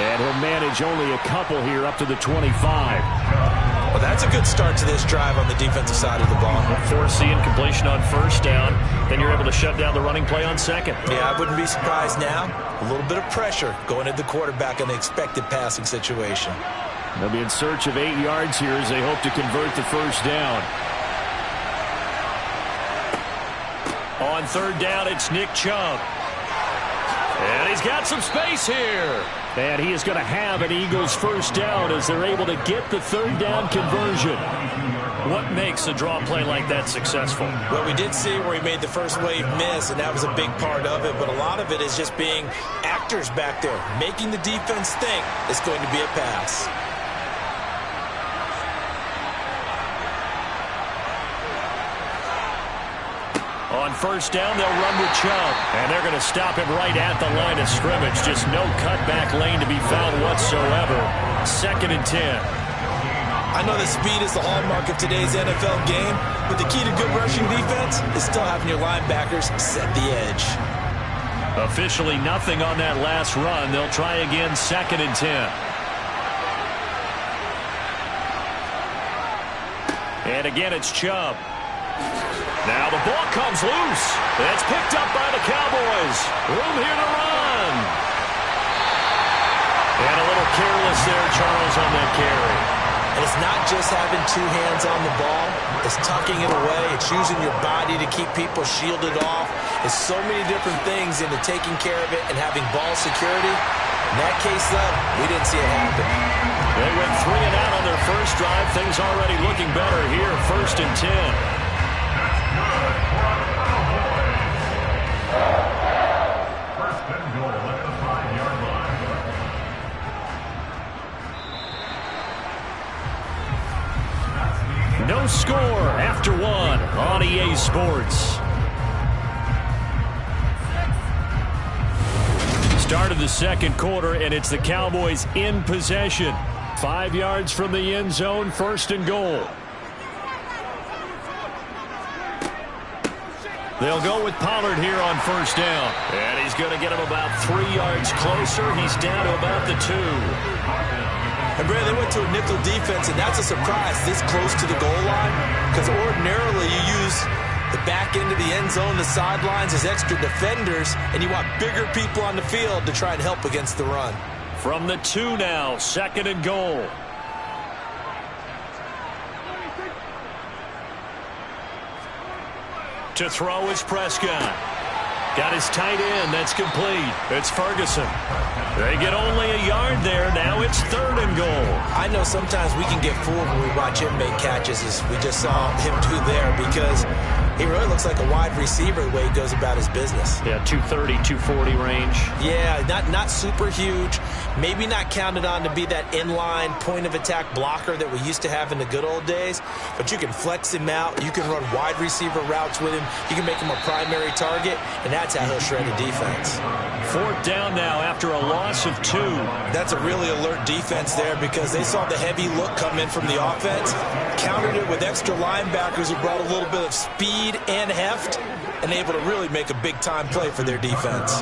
And he'll manage only a couple here up to the 25. Well, that's a good start to this drive on the defensive side of the ball. Force the incompletion on 1st down. Then you're able to shut down the running play on 2nd. Yeah, I wouldn't be surprised now. A little bit of pressure going at the quarterback in the expected passing situation. They'll be in search of 8 yards here as they hope to convert the first down. On 3rd down, it's Nick Chubb. And he's got some space here. And he is going to have an Eagles first down as they're able to get the 3rd down conversion. What makes a draw play like that successful? Well, we did see where he made the first wave miss, and that was a big part of it. But a lot of it is just being actors back there, making the defense think it's going to be a pass. On first down, they'll run with Chubb. And they're going to stop him right at the line of scrimmage. Just no cutback lane to be found whatsoever. 2nd and 10. I know that speed is the hallmark of today's NFL game, but the key to good rushing defense is still having your linebackers set the edge. Officially nothing on that last run. They'll try again, 2nd and 10. And again, it's Chubb. Now the ball comes loose. It's picked up by the Cowboys. Room here to run. And a little careless there, Charles, on that carry. And it's not just having two hands on the ball. It's tucking it away. It's using your body to keep people shielded off. It's so many different things into taking care of it and having ball security. In that case, though, we didn't see it happen. They went 3 and out on their first drive. Things already looking better here. 1st and 10. First and goal at the 5-yard line. No score after 1 on EA Sports. Start of the 2nd quarter, and it's the Cowboys in possession. 5 yards from the end zone, 1st and goal. They'll go with Pollard here on 1st down. And he's going to get him about 3 yards closer. He's down to about the 2. And, Brad, they went to a nickel defense, and that's a surprise this close to the goal line, because ordinarily you use the back end of the end zone, the sidelines as extra defenders, and you want bigger people on the field to try and help against the run. From the 2 now, 2nd and goal. To throw is Prescott. Got his tight end. That's complete. It's Ferguson. They get only a yard there. Now it's 3rd and goal. I know sometimes we can get fooled when we watch him make catches, as we just saw him do there, because he really looks like a wide receiver the way he goes about his business. Yeah, 230, 240 range. Yeah, not super huge. Maybe not counted on to be that inline point-of-attack blocker that we used to have in the good old days. But you can flex him out. You can run wide receiver routes with him. You can make him a primary target, and that's how he'll shred a defense. 4th down now after a loss of 2. That's a really alert defense there, because they saw the heavy look come in from the offense, countered it with extra linebackers who brought a little bit of speed and heft, and able to really make a big-time play for their defense.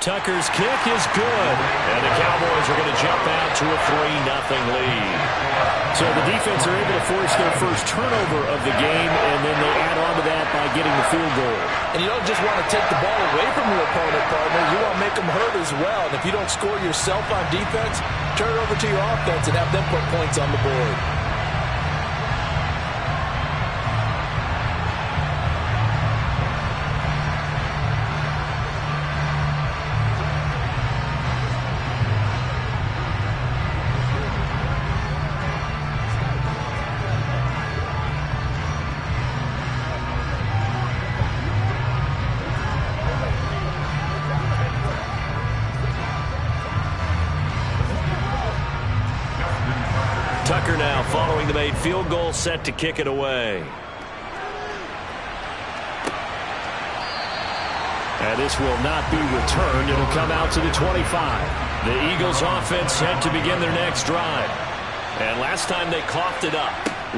Tucker's kick is good, and the Cowboys are going to jump out to a 3-0 lead. So the defense are able to force their first turnover of the game, and then they add on to that by getting the field goal. And you don't just want to take the ball away from your opponent, partner. You want to make them hurt as well. And if you don't score yourself on defense, turn it over to your offense and have them put points on the board. Tucker now following the made field goal, set to kick it away. And this will not be returned. It'll come out to the 25. The Eagles offense set to begin their next drive. And last time they coughed it up,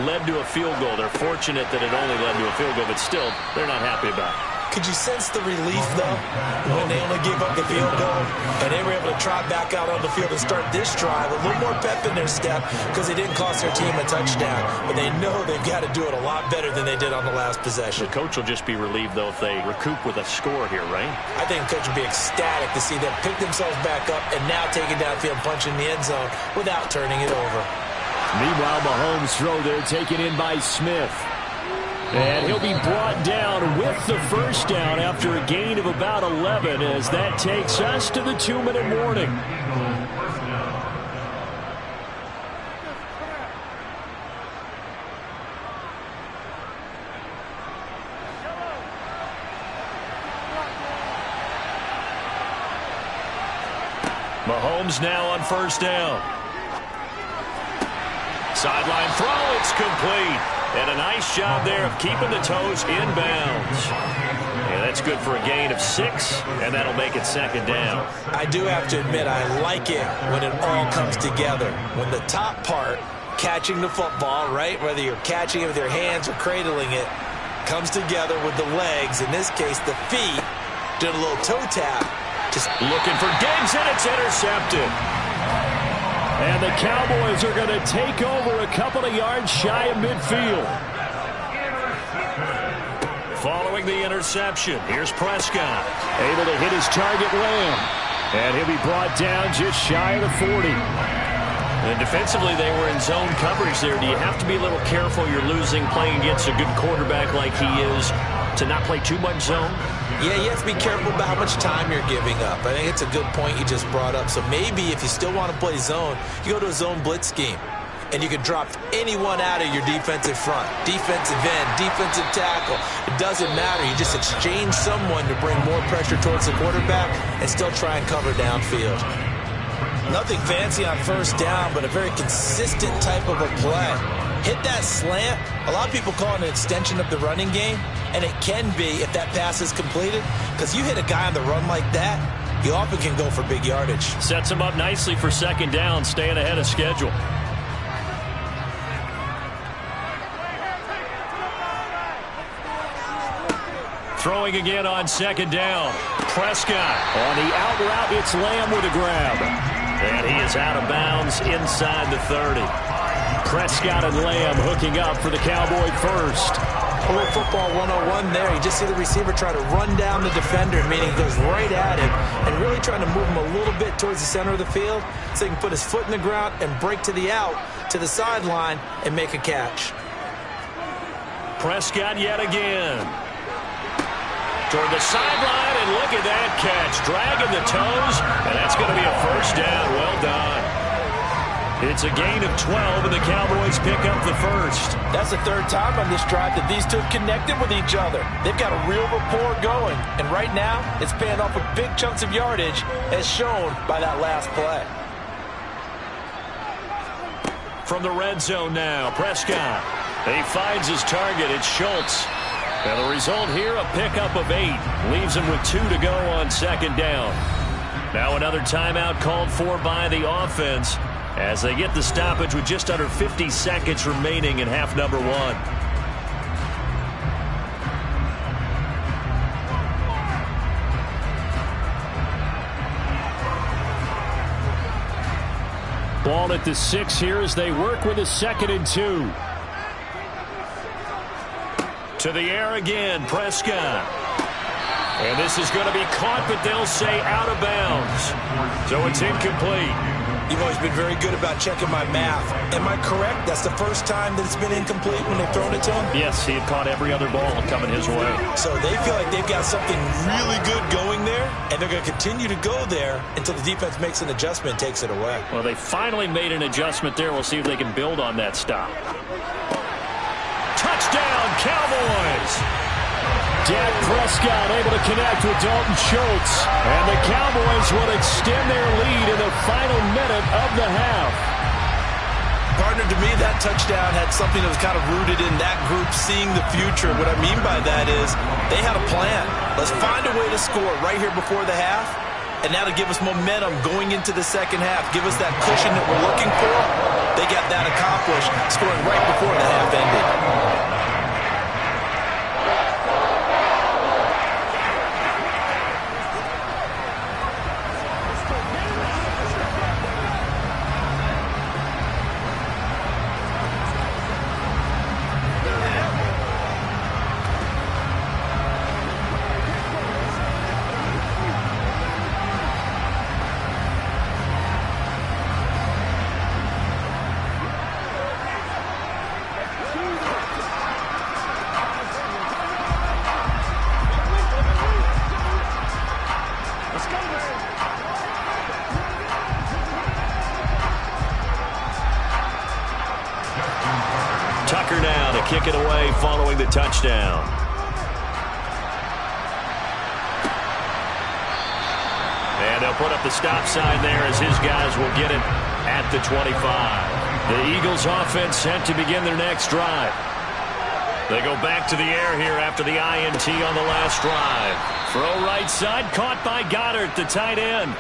led to a field goal. They're fortunate that it only led to a field goal, but still, they're not happy about it. Could you sense the relief, though, when they only gave up the field goal and they were able to trot back out on the field and start this drive? A little more pep in their step because they didn't cost their team a touchdown. But they know they've got to do it a lot better than they did on the last possession. The coach will just be relieved, though, if they recoup with a score here, right? I think the coach will be ecstatic to see them pick themselves back up and now take it downfield and punch in the end zone without turning it over. Meanwhile, Mahomes' throw there taken in by Smith. And he'll be brought down with the first down after a gain of about 11 as that takes us to the 2-minute warning. Mahomes now on first down. Sideline throw, it's complete. And a nice job there of keeping the toes in bounds. Yeah, that's good for a gain of 6, and that'll make it second down. I do have to admit, I like it when it all comes together. When the top part, catching the football, right, whether you're catching it with your hands or cradling it, comes together with the legs, in this case the feet, doing a little toe tap. Just looking for Diggs, and it's intercepted. And the Cowboys are going to take over a couple of yards shy of midfield. Following the interception, here's Prescott. Able to hit his target, Lamb. And he'll be brought down just shy of the 40. And defensively, they were in zone coverage there. Do you have to be a little careful? You're losing playing against a good quarterback like he is to not play too much zone? Yeah, you have to be careful about how much time you're giving up. I think it's a good point you just brought up. So maybe if you still want to play zone, you go to a zone blitz scheme. And you can drop anyone out of your defensive front. Defensive end, defensive tackle. It doesn't matter. You just exchange someone to bring more pressure towards the quarterback and still try and cover downfield. Nothing fancy on first down, but a very consistent type of a play. Hit that slant. A lot of people call it an extension of the running game, and it can be if that pass is completed, because you hit a guy on the run like that, you often can go for big yardage. Sets him up nicely for second down, staying ahead of schedule. Throwing again on second down. Prescott on the out route, it's Lamb with a grab. And he is out of bounds inside the 30. Prescott and Lamb hooking up for the Cowboy first. A little football 101 there. You just see the receiver try to run down the defender, meaning he goes right at him and really trying to move him a little bit towards the center of the field so he can put his foot in the ground and break to the out, to the sideline, and make a catch. Prescott yet again. Toward the sideline, and look at that catch. Dragging the toes, and that's going to be a first down. Well done. It's a gain of 12, and the Cowboys pick up the first. That's the third time on this drive that these two have connected with each other. They've got a real rapport going, and right now it's paying off with big chunks of yardage, as shown by that last play. From the red zone now, Prescott. He finds his target. It's Schultz. And the result here, a pickup of 8. Leaves him with 2 to go on second down. Now another timeout called for by the offense as they get the stoppage with just under 50 seconds remaining in half number 1. Ball at the 6 here as they work with a 2nd and 2. To the air again, Prescott. And this is going to be caught, but they'll say out of bounds. So it's incomplete. You've always been very good about checking my math. Am I correct? That's the first time that it's been incomplete when they've thrown it to him? Yes, he had caught every other ball coming his way. So they feel like they've got something really good going there, and they're going to continue to go there until the defense makes an adjustment and takes it away. Well, they finally made an adjustment there. We'll see if they can build on that stop. Touchdown, Cowboys! Dak Prescott able to connect with Dalton Schultz. And the Cowboys will extend their lead in the final minute of the half. Partner, to me, that touchdown had something that was kind of rooted in that group seeing the future. What I mean by that is they had a plan. Let's find a way to score right here before the half. And now to give us momentum going into the second half, give us that cushion that we're looking for. They got that accomplished, scoring right before the half ended. Tucker now to kick it away following the touchdown. And they'll put up the stop sign there as his guys will get it at the 25. The Eagles offense set to begin their next drive. They go back to the air here after the INT on the last drive. Throw right side, caught by Goddard, the tight end.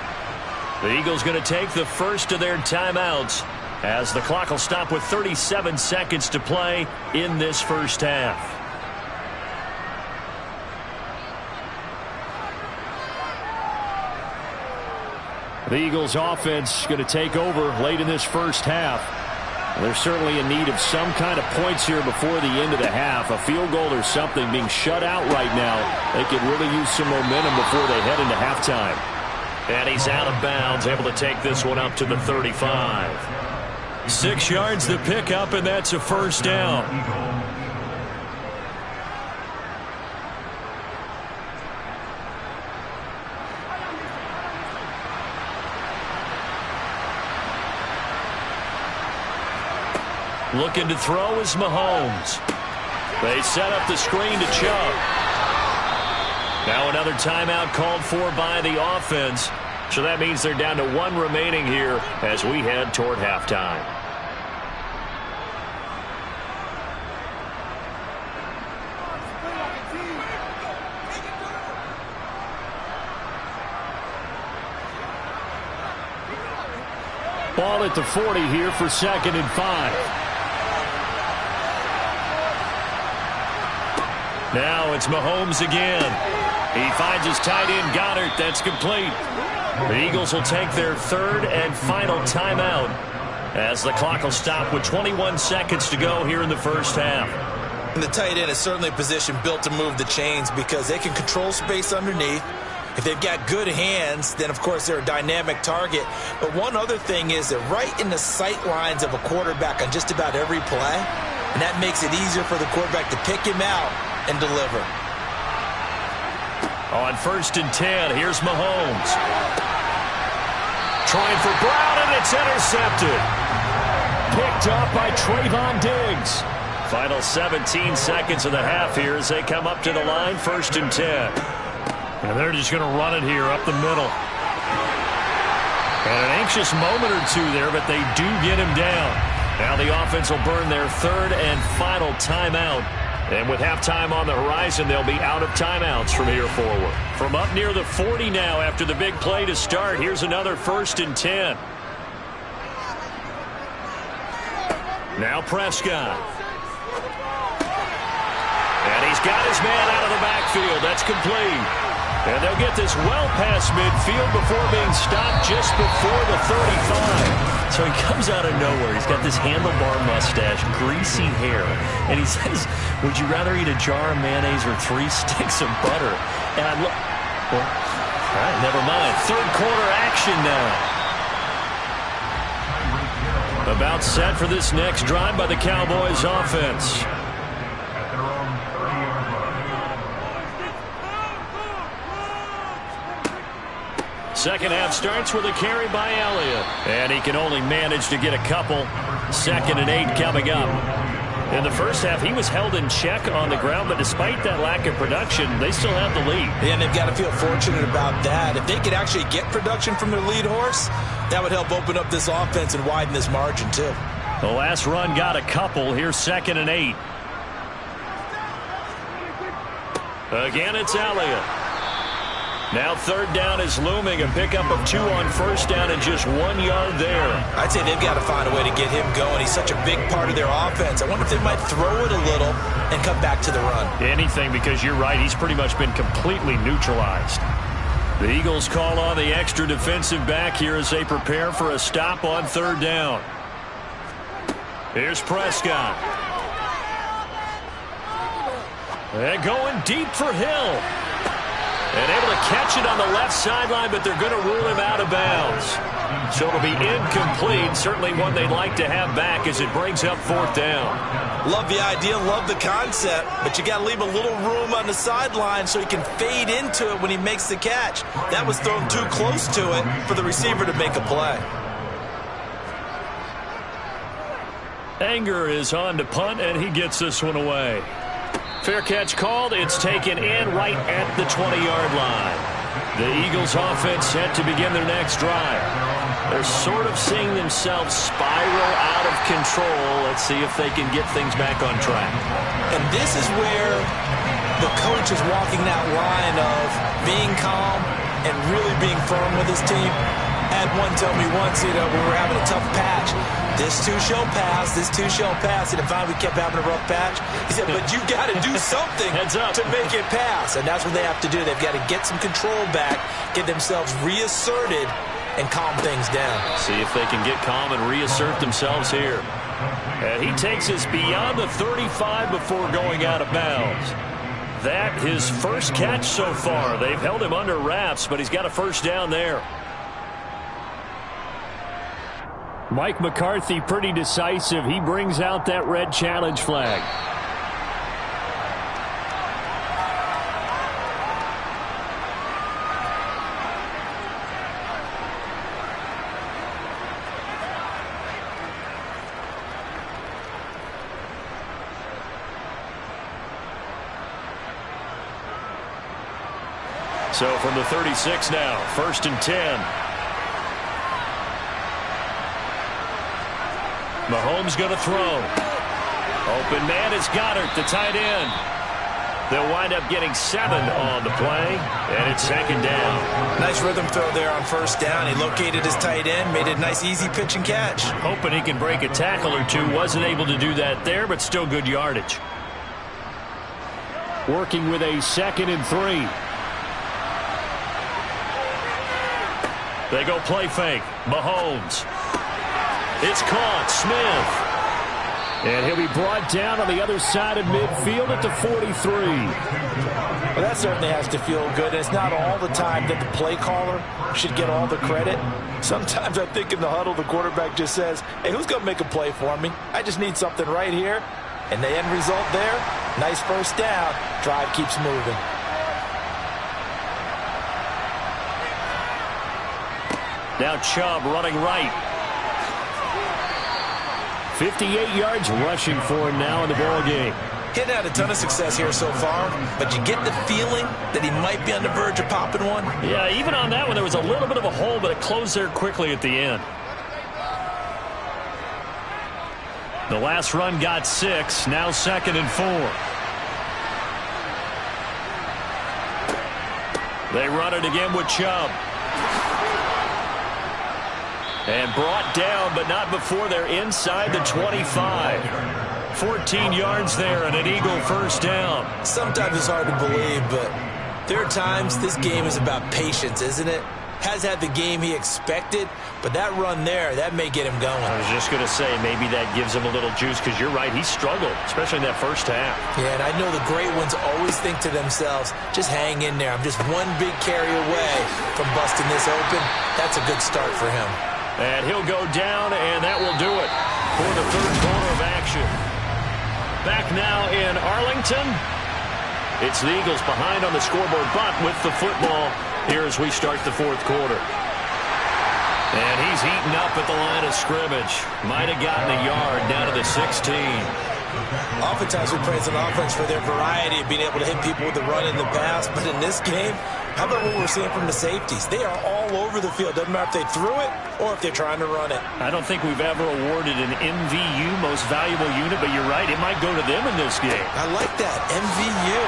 The Eagles going to take the first of their timeouts as the clock will stop with 37 seconds to play in this first half. The Eagles offense going to take over late in this first half. They're certainly in need of some kind of points here before the end of the half. A field goal or something, being shut out right now. They could really use some momentum before they head into halftime. And he's out of bounds, able to take this one up to the 35. 6 yards the pickup, and that's a first down. Looking to throw is Mahomes. They set up the screen to Chubb. Now another timeout called for by the offense. So that means they're down to 1 remaining here as we head toward halftime. Ball at the 40 here for 2nd and 5. Now it's Mahomes again. He finds his tight end Goddard. That's complete. The Eagles will take their 3rd and final timeout as the clock will stop with 21 seconds to go here in the first half. And the tight end is certainly a position built to move the chains because they can control space underneath. If they've got good hands, then of course they're a dynamic target. But one other thing is they're right in the sight lines of a quarterback on just about every play. And that makes it easier for the quarterback to pick him out and deliver. On 1st and 10, here's Mahomes. Trying for Brown, and it's intercepted. Picked up by Trayvon Diggs. Final 17 seconds of the half here as they come up to the line, 1st and 10. And they're just going to run it here up the middle. And an anxious moment or two there, but they do get him down. Now the offense will burn their 3rd and final timeout. And with halftime on the horizon, they'll be out of timeouts from here forward. From up near the 40 now after the big play to start, here's another 1st and 10. Now Prescott. And he's got his man out of the backfield. That's complete. And they'll get this well past midfield before being stopped just before the 35. So he comes out of nowhere. He's got this handlebar mustache, greasy hair. And he says, would you rather eat a jar of mayonnaise or 3 sticks of butter? And I look, well, all right, never mind. 3rd quarter action now. About set for this next drive by the Cowboys offense. Second half starts with a carry by Elliott. And he can only manage to get a couple. 2nd and 8 coming up. In the first half, he was held in check on the ground, but despite that lack of production, they still have the lead. Yeah, and they've got to feel fortunate about that. If they could actually get production from their lead horse, that would help open up this offense and widen this margin, too. The last run got a couple. Here's 2nd and 8. Again, it's Elliott. Now 3rd down is looming. A pickup of 2 on 1st down and just 1 yard there. I'd say they've got to find a way to get him going. He's such a big part of their offense. I wonder if they might throw it a little and come back to the run. Anything, because you're right. He's pretty much been completely neutralized. The Eagles call on the extra defensive back here as they prepare for a stop on 3rd down. Here's Prescott. And going deep for Hill. And able to catch it on the left sideline, but they're going to rule him out of bounds. So it'll be incomplete. Certainly one they'd like to have back as it brings up 4th down. Love the idea, love the concept, but you got to leave a little room on the sideline so he can fade into it when he makes the catch. That was thrown too close to it for the receiver to make a play. Anger is on to punt, and he gets this one away. Fair catch called. It's taken in right at the 20-yard line. The Eagles offense set to begin their next drive. They're sort of seeing themselves spiral out of control. Let's see if they can get things back on track. And this is where the coach is walking that line of being calm and really being firm with his team. Had one tell me once, when we were having a tough patch, this too shall pass, this too shall pass. And if we kept having a rough patch, he said, but you've got to do something to make it pass. And that's what they have to do. They've got to get some control back, get themselves reasserted, and calm things down. See if they can get calm and reassert themselves here. And he takes us beyond the 35 before going out of bounds. That his first catch so far. They've held him under wraps, but he's got a first down there. Mike McCarthy pretty decisive. He brings out that red challenge flag. So from the 36 now, 1st and 10. Mahomes going to throw. Open man is Goddard, the tight end. They'll wind up getting 7 on the play, and it's 2nd down. Nice rhythm throw there on 1st down. He located his tight end, made it a nice easy pitch and catch. Hoping he can break a tackle or two. Wasn't able to do that there, but still good yardage. Working with a 2nd and 3. They go play fake. Mahomes. It's caught. Smith. And he'll be brought down on the other side of midfield at the 43. Well, that certainly has to feel good. And it's not all the time that the play caller should get all the credit. Sometimes I think in the huddle, the quarterback just says, hey, who's going to make a play for me? I just need something right here. And the end result there, nice first down. Drive keeps moving. Now Chubb running right. 58 yards rushing for him now in the ball game. He's had a ton of success here so far, but you get the feeling that he might be on the verge of popping one. Yeah, even on that one, there was a little bit of a hole, but it closed there quickly at the end. The last run got 6, now 2nd and 4. They run it again with Chubb. And brought down, but not before they're inside the 25. 14 yards there and an Eagle first down. Sometimes it's hard to believe, but there are times this game is about patience, isn't it? Has had the game he expected, but that run there, that may get him going. I was just going to say, maybe that gives him a little juice, because you're right, he struggled, especially in that first half. Yeah, and I know the great ones always think to themselves, just hang in there. I'm just one big carry away from busting this open. That's a good start for him. And he'll go down, and that will do it for the 3rd quarter of action. Back now in Arlington. It's the Eagles behind on the scoreboard, but with the football here as we start the 4th quarter. And he's heating up at the line of scrimmage. Might have gotten a yard down to the 16. Oftentimes we praise an offense for their variety of being able to hit people with the run in the pass, but in this game, how about what we're seeing from the safeties? They are all over the field. Doesn't matter if they threw it or if they're trying to run it. I don't think we've ever awarded an MVU, most valuable unit, but you're right, it might go to them in this game. I like that, MVU.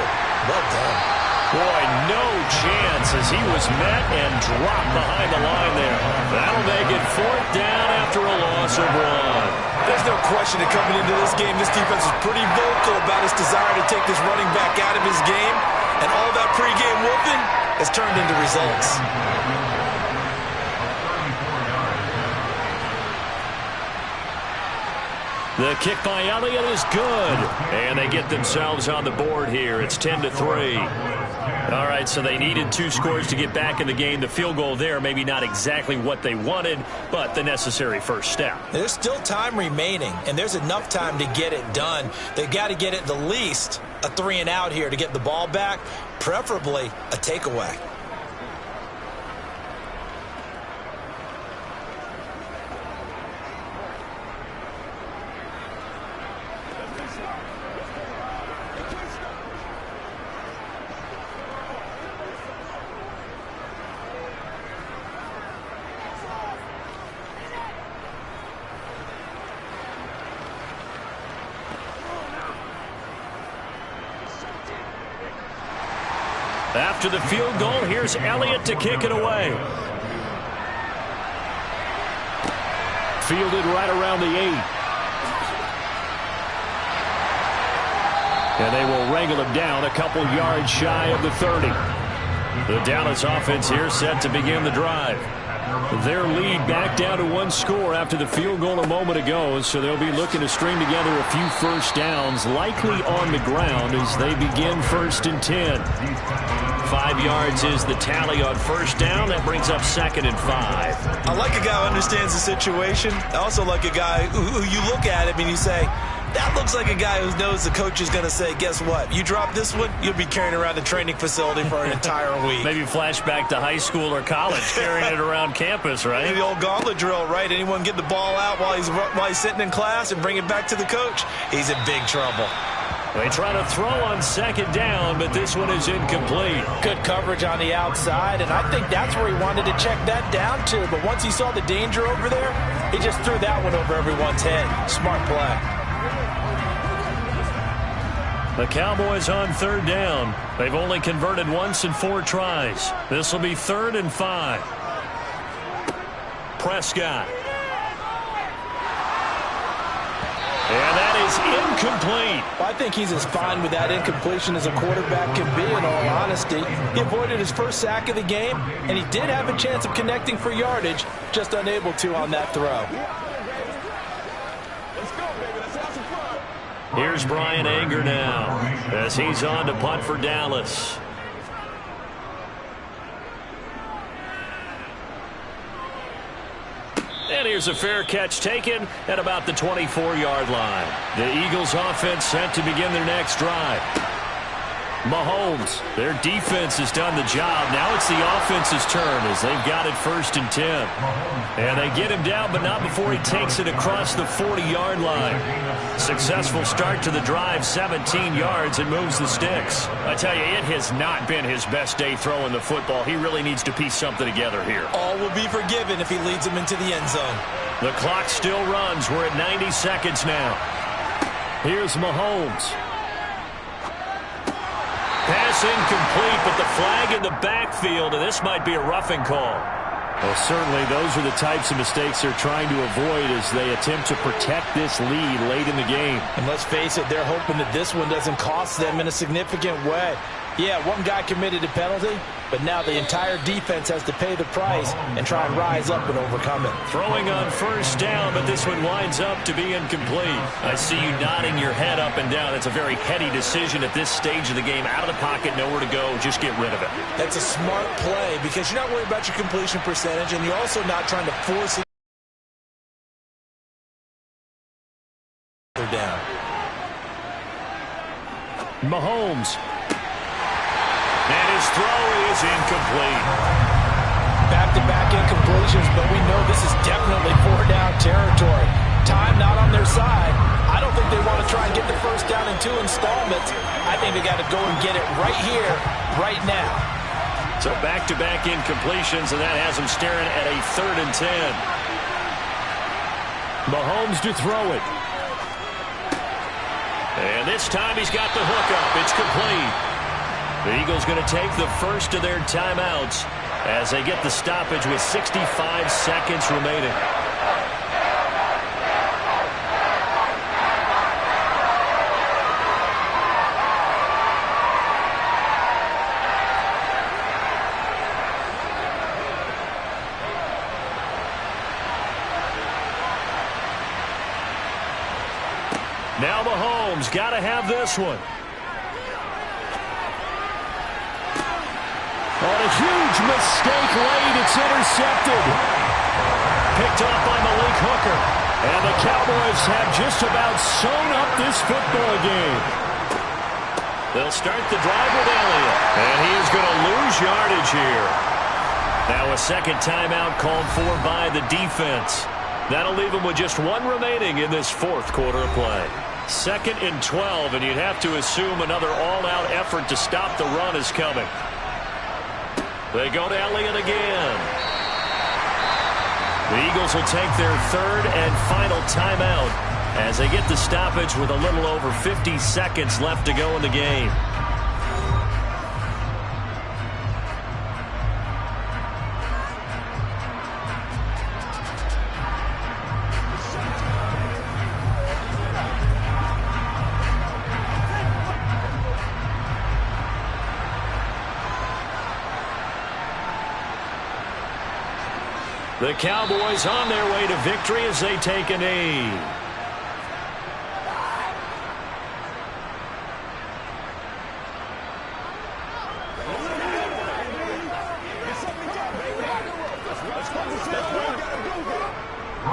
Well done. Boy, no chance as he was met and dropped behind the line there. That'll make it 4th down after a loss of 1. There's no question that coming into this game, this defense is pretty vocal about its desire to take this running back out of his game, and all that pregame whooping has turned into results. The kick by Elliott is good, and they get themselves on the board here. It's 10-3. All right, so they needed 2 scores to get back in the game. The field goal there, maybe not exactly what they wanted, but the necessary first step. There's still time remaining, and there's enough time to get it done. They've got to get at the least a 3-and-out here to get the ball back, preferably a takeaway. After the field goal, here's Elliott to kick it away. Fielded right around the 8. And they will wrangle him down a couple yards shy of the 30. The Dallas offense here set to begin the drive. Their lead back down to 1 score after the field goal a moment ago, so they'll be looking to string together a few first downs, likely on the ground as they begin 1st and 10. 5 yards is the tally on first down. That brings up 2nd and 5. I like a guy who understands the situation. I also like a guy who you look at him and you say, that looks like a guy who knows the coach is going to say, guess what? You drop this one, you'll be carrying around the training facility for an entire week. Maybe flashback to high school or college, carrying it around campus, right? The old gauntlet drill, right? Anyone get the ball out while he's sitting in class and bring it back to the coach? He's in big trouble. They try to throw on 2nd down, but this one is incomplete. Good coverage on the outside, and I think that's where he wanted to check that down to. But once he saw the danger over there, he just threw that one over everyone's head. Smart play. The Cowboys on 3rd down. They've only converted once in 4 tries. This will be 3rd and 5. Prescott. And that is incomplete. Well, I think he's as fine with that incompletion as a quarterback can be, in all honesty. He avoided his first sack of the game, and he did have a chance of connecting for yardage, just unable to on that throw. Here's Brian Anger now as he's on to punt for Dallas. And here's a fair catch taken at about the 24-yard line. The Eagles offense set to begin their next drive. Mahomes, their defense has done the job. Now it's the offense's turn as they've got it 1st and 10. And they get him down, but not before he takes it across the 40-yard line. Successful start to the drive, 17 yards, and moves the sticks. I tell you, it has not been his best day throwing the football. He really needs to piece something together here. All will be forgiven if he leads them into the end zone. The clock still runs. We're at 90 seconds now. Here's Mahomes. Pass incomplete, but the flag in the backfield, and this might be a roughing call. Well, certainly those are the types of mistakes they're trying to avoid as they attempt to protect this lead late in the game. And let's face it, they're hoping that this one doesn't cost them in a significant way. Yeah, one guy committed a penalty, but now the entire defense has to pay the price and try and rise up and overcome it. Throwing on first down, but this one winds up to be incomplete. I see you nodding your head up and down. It's a very heady decision at this stage of the game. Out of the pocket, nowhere to go. Just get rid of it. That's a smart play because you're not worried about your completion percentage, and you're also not trying to force it down. Mahomes. And his throw is incomplete. Back-to-back incompletions, but we know this is definitely 4-down territory. Time not on their side. I don't think they want to try and get the first down in 2 installments. I think they got to go and get it right here, right now. So back-to-back incompletions, and that has them staring at a 3rd and 10. Mahomes to throw it. And this time he's got the hook up. It's complete. The Eagles going to take the first of their timeouts as they get the stoppage with 65 seconds remaining. Now Mahomes got to have this one. On a huge mistake late, it's intercepted. Picked off by Malik Hooker. And the Cowboys have just about sewn up this football game. They'll start the drive with Elliott. And he is going to lose yardage here. Now a second timeout called for by the defense. That'll leave them with just 1 remaining in this 4th quarter of play. 2nd and 12, and you'd have to assume another all-out effort to stop the run is coming. They go to Elliott again. The Eagles will take their 3rd and final timeout as they get the stoppage with a little over 50 seconds left to go in the game. The Cowboys on their way to victory as they take a knee.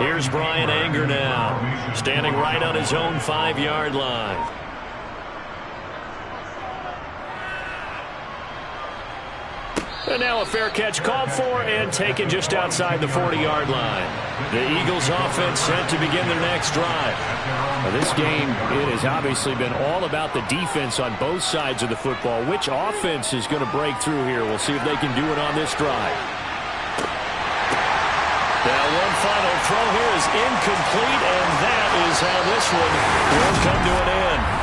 Here's Brian Anger now, standing right on his own 5-yard line. And now a fair catch called for and taken just outside the 40-yard line. The Eagles offense set to begin their next drive. Now this game, it has obviously been all about the defense on both sides of the football. Which offense is going to break through here? We'll see if they can do it on this drive. Now one final throw here is incomplete, and that is how this one will come to an end.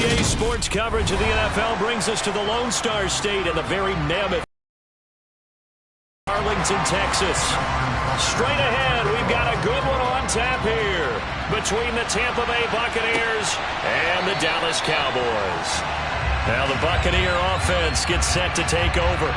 NBA sports coverage of the NFL brings us to the Lone Star State and the very mammoth Arlington, Texas. Straight ahead, we've got a good one on tap here between the Tampa Bay Buccaneers and the Dallas Cowboys. Now the Buccaneer offense gets set to take over.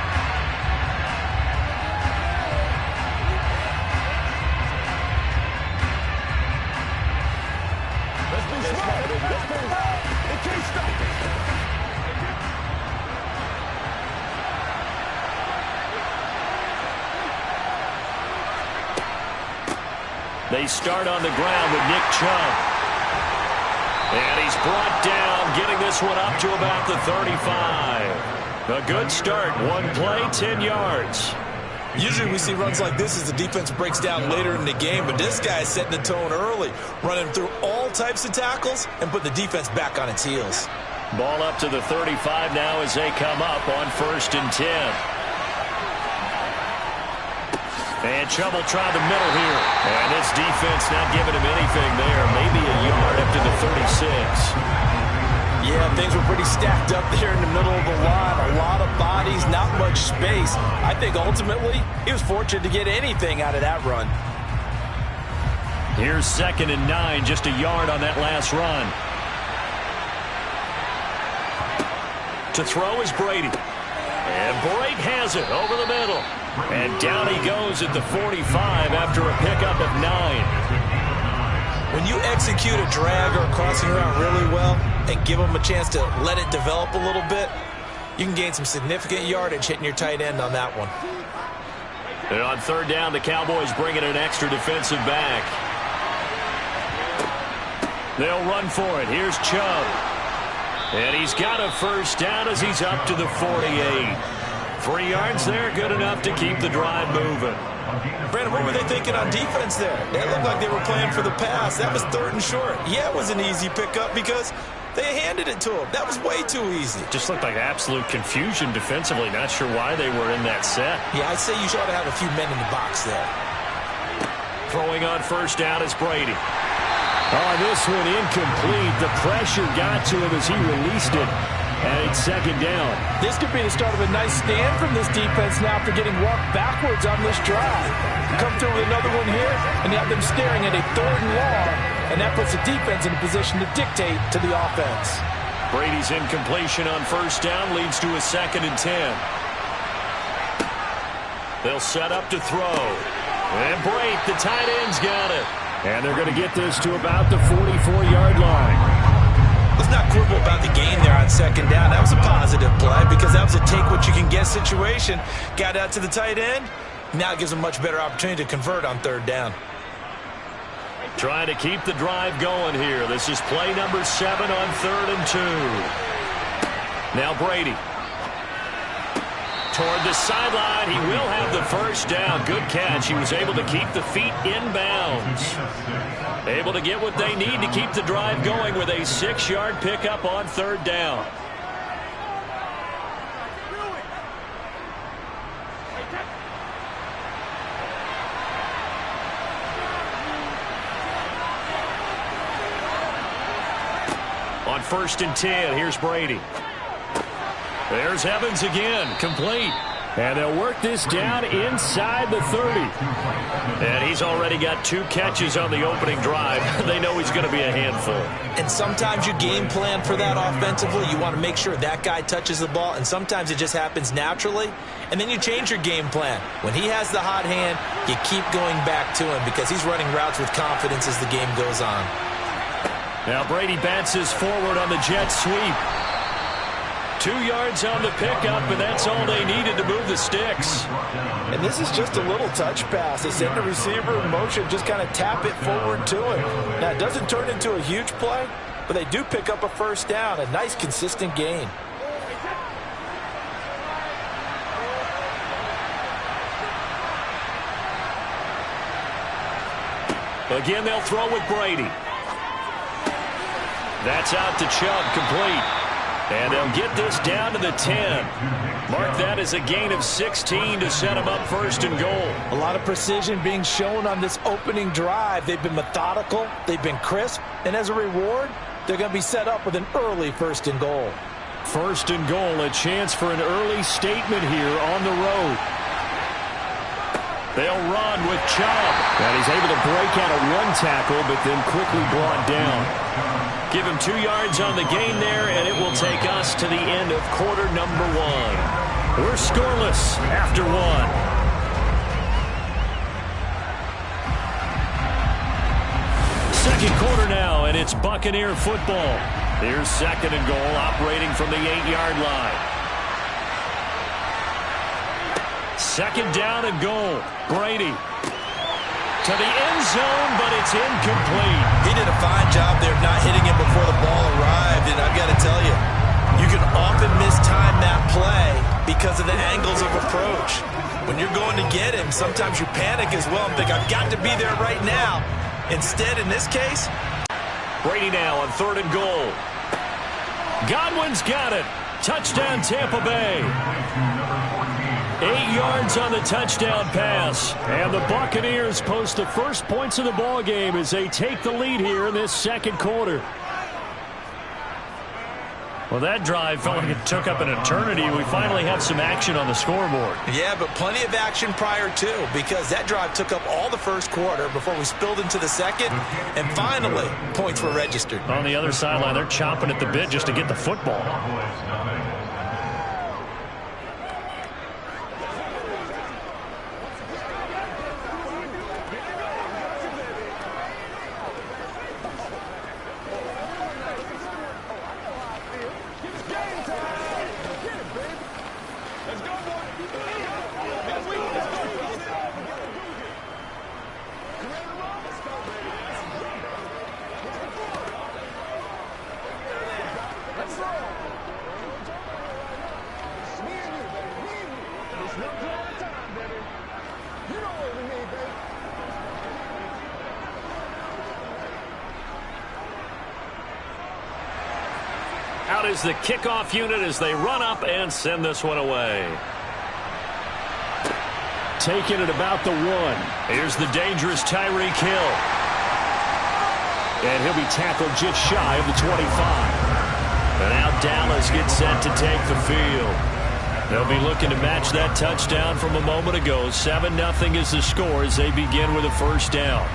They start on the ground with Nick Chubb. And he's brought down, getting this one up to about the 35. A good start. One play, 10 yards. Usually we see runs like this as the defense breaks down later in the game, but this guy is setting the tone early, running through all types of tackles and put the defense back on its heels. Ball up to the 35 now as they come up on 1st and 10. And Chubb will try the middle here. And this defense not giving him anything there. Maybe a yard up to the 36. Yeah, things were pretty stacked up there in the middle of the line. A lot of bodies, not much space. I think ultimately he was fortunate to get anything out of that run. Here's 2nd and 9, just a yard on that last run. To throw is Brady. And Brady has it over the middle. And down he goes at the 45 after a pickup of 9. When you execute a drag or a crossing route really well and give them a chance to let it develop a little bit, you can gain some significant yardage hitting your tight end on that one. And on 3rd down, the Cowboys bring in an extra defensive back. They'll run for it. Here's Chubb. And he's got a 1st down as he's up to the 48. 3 yards there, good enough to keep the drive moving. Brandon, what were they thinking on defense there? They looked like they were playing for the pass. That was 3rd and short. Yeah, it was an easy pickup because they handed it to him. That was way too easy. Just looked like absolute confusion defensively. Not sure why they were in that set. Yeah, I'd say you should have a few men in the box there. Throwing on 1st down is Brady. Oh, this one incomplete. The pressure got to him as he released it. And it's 2nd down. This could be the start of a nice stand from this defense now after getting walked backwards on this drive. Come through with another one here, and you have them staring at a 3rd and long, and that puts the defense in a position to dictate to the offense. Brady's incompletion on 1st down leads to a 2nd and 10. They'll set up to throw. And Brady, the tight end's got it. And they're going to get this to about the 44-yard line. Let's not quibble about the gain there on 2nd down. That was a positive play because that was a take-what-you-can-get situation. Got out to the tight end. Now it gives them a much better opportunity to convert on 3rd down. Trying to keep the drive going here. This is play number 7 on 3rd and 2. Now Brady. Toward the sideline. He will have the 1st down. Good catch. He was able to keep the feet inbounds. Able to get what they need to keep the drive going with a 6-yard pickup on 3rd down. On 1st and 10, here's Brady. There's Evans again, complete. And they'll work this down inside the 30. And he's already got 2 catches on the opening drive. They know he's going to be a handful. And sometimes you game plan for that offensively. You want to make sure that guy touches the ball, and sometimes it just happens naturally. And then you change your game plan. When he has the hot hand, you keep going back to him because he's running routes with confidence as the game goes on. Now Brady bounces forward on the jet sweep. 2 yards on the pickup, and that's all they needed to move the sticks. And this is just a little touch pass. They send the receiver in motion, just kind of tap it forward to him. Now, it doesn't turn into a huge play, but they do pick up a 1st down, a nice, consistent gain. Again, they'll throw with Brady. That's out to Chubb, complete. And they'll get this down to the 10. Mark that as a gain of 16 to set them up 1st and goal. A lot of precision being shown on this opening drive. They've been methodical. They've been crisp. And as a reward, they're going to be set up with an early 1st and goal. 1st and goal, a chance for an early statement here on the road. They'll run with Chubb. And he's able to break out of 1 tackle, but then quickly brought down. Give him 2 yards on the gain there, and it will take us to the end of quarter number 1. We're scoreless after 1. Second quarter now, and it's Buccaneer football. Here's 2nd and goal, operating from the 8-yard line. 2nd down and goal. Brady to the end zone, but it's incomplete. He did a fine job there of not hitting him before the ball arrived, and I've got to tell you, you can often mistime that play because of the angles of approach. When you're going to get him, sometimes you panic as well and think, I've got to be there right now. Instead, in this case, Brady now on 3rd and goal. Godwin's got it. Touchdown, Tampa Bay. 8 yards on the touchdown pass. And the Buccaneers post the first points of the ball game as they take the lead here in this 2nd quarter. Well, that drive felt like it took up an eternity. We finally have some action on the scoreboard. Yeah, but plenty of action prior to, because that drive took up all the 1st quarter before we spilled into the 2nd, and finally, points were registered. On the other sideline, they're chomping at the bit just to get the football. Out is the kickoff unit as they run up and send this one away. Taking it about the 1. Here's the dangerous Tyreek Hill. And he'll be tackled just shy of the 25. And now Dallas gets set to take the field. They'll be looking to match that touchdown from a moment ago. 7-0 is the score as they begin with a 1st down.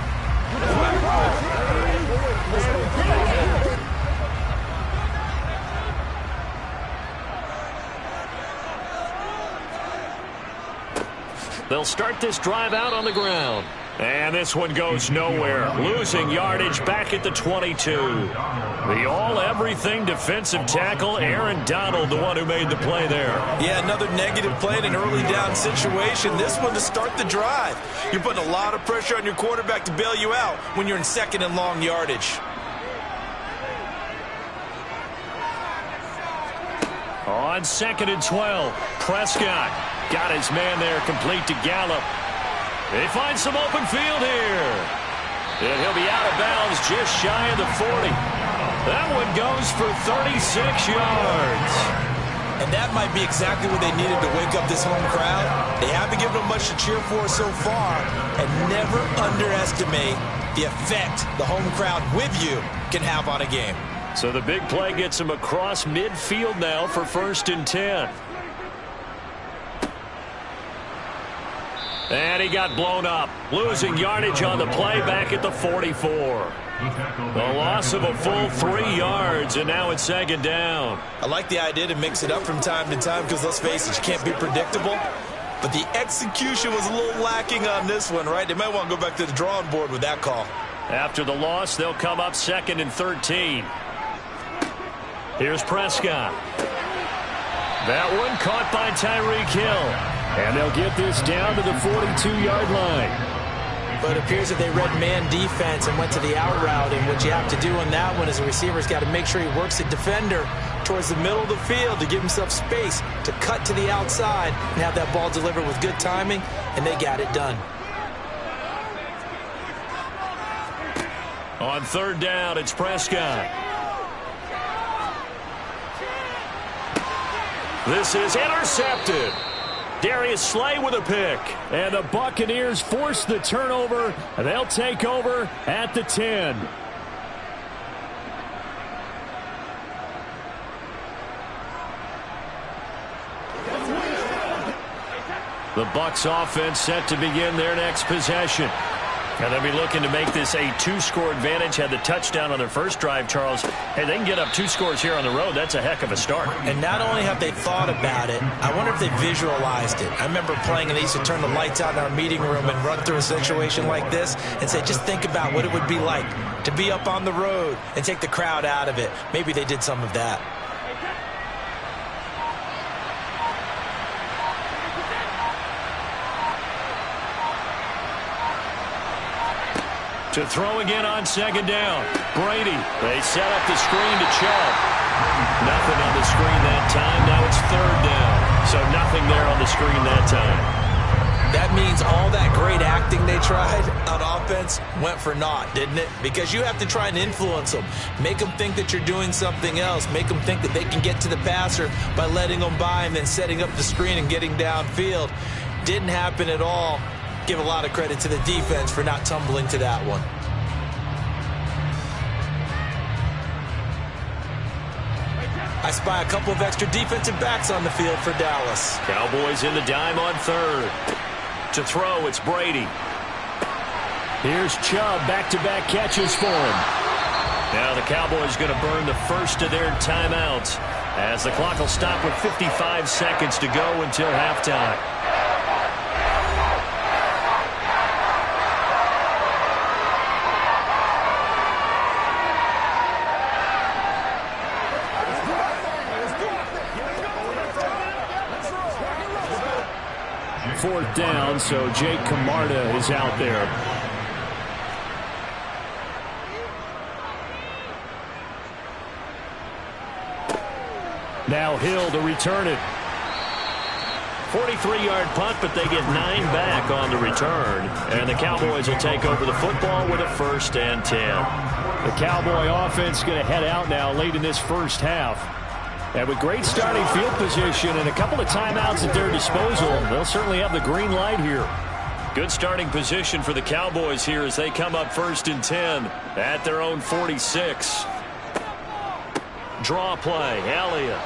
They'll start this drive out on the ground. And this one goes nowhere. Losing yardage back at the 22. The all-everything defensive tackle, Aaron Donald, the one who made the play there. Yeah, another negative play in an early down situation. This one to start the drive. You're putting a lot of pressure on your quarterback to bail you out when you're in 2nd and long yardage. On 2nd and 12, Prescott got his man there complete to Gallup. They find some open field here. And he'll be out of bounds just shy of the 40. That one goes for 36 yards. And that might be exactly what they needed to wake up this home crowd. They haven't given them much to cheer for so far. And never underestimate the effect the home crowd with you can have on a game. So the big play gets him across midfield now for 1st and 10. And he got blown up. Losing yardage on the play back at the 44. The loss of a full 3 yards, and now it's 2nd down. I like the idea to mix it up from time to time because, let's face it, you can't be predictable. But the execution was a little lacking on this one, right? They might want to go back to the drawing board with that call. After the loss, they'll come up 2nd and 13. Here's Prescott. That one caught by Tyreek Hill. And they'll get this down to the 42-yard line. But it appears that they read man defense and went to the out route. And what you have to do on that one is the receiver's got to make sure he works the defender towards the middle of the field to give himself space to cut to the outside and have that ball delivered with good timing, and they got it done. On 3rd down, it's Prescott. This is intercepted. Darius Slay with a pick. And the Buccaneers force the turnover, and they'll take over at the 10. The Bucs offense set to begin their next possession. And they'll be looking to make this a two-score advantage. Had the touchdown on their first drive, Charles. Hey, they can get up 2 scores here on the road. That's a heck of a start. And not only have they thought about it, I wonder if they visualized it. I remember playing and they used to turn the lights out in our meeting room and run through a situation like this and say, just think about what it would be like to be up on the road and take the crowd out of it. Maybe they did some of that. To throw again on second down. Brady. They set up the screen to Chubb. Nothing on the screen that time. Now it's third down. So nothing there on the screen that time. That means all that great acting they tried on offense went for naught, didn't it? Because you have to try and influence them. Make them think that you're doing something else. Make them think that they can get to the passer by letting them by and then setting up the screen and getting downfield. Didn't happen at all. Give a lot of credit to the defense for not tumbling to that one. I spy a couple of extra defensive backs on the field for Dallas. Cowboys in the dime on third. To throw, it's Brady. Here's Chubb, back-to-back catches for him. Now the Cowboys going to burn the first of their timeouts as the clock will stop with 55 seconds to go until halftime. Fourth down, so Jake Camarda is out there. Now Hill to return it. 43-yard punt, but they get 9 back on the return. And the Cowboys will take over the football with a 1st and 10. The Cowboy offense going to head out now late in this first half. And with great starting field position and a couple of timeouts at their disposal, they'll certainly have the green light here. Good starting position for the Cowboys here as they come up 1st and 10 at their own 46. Draw play, Elliott.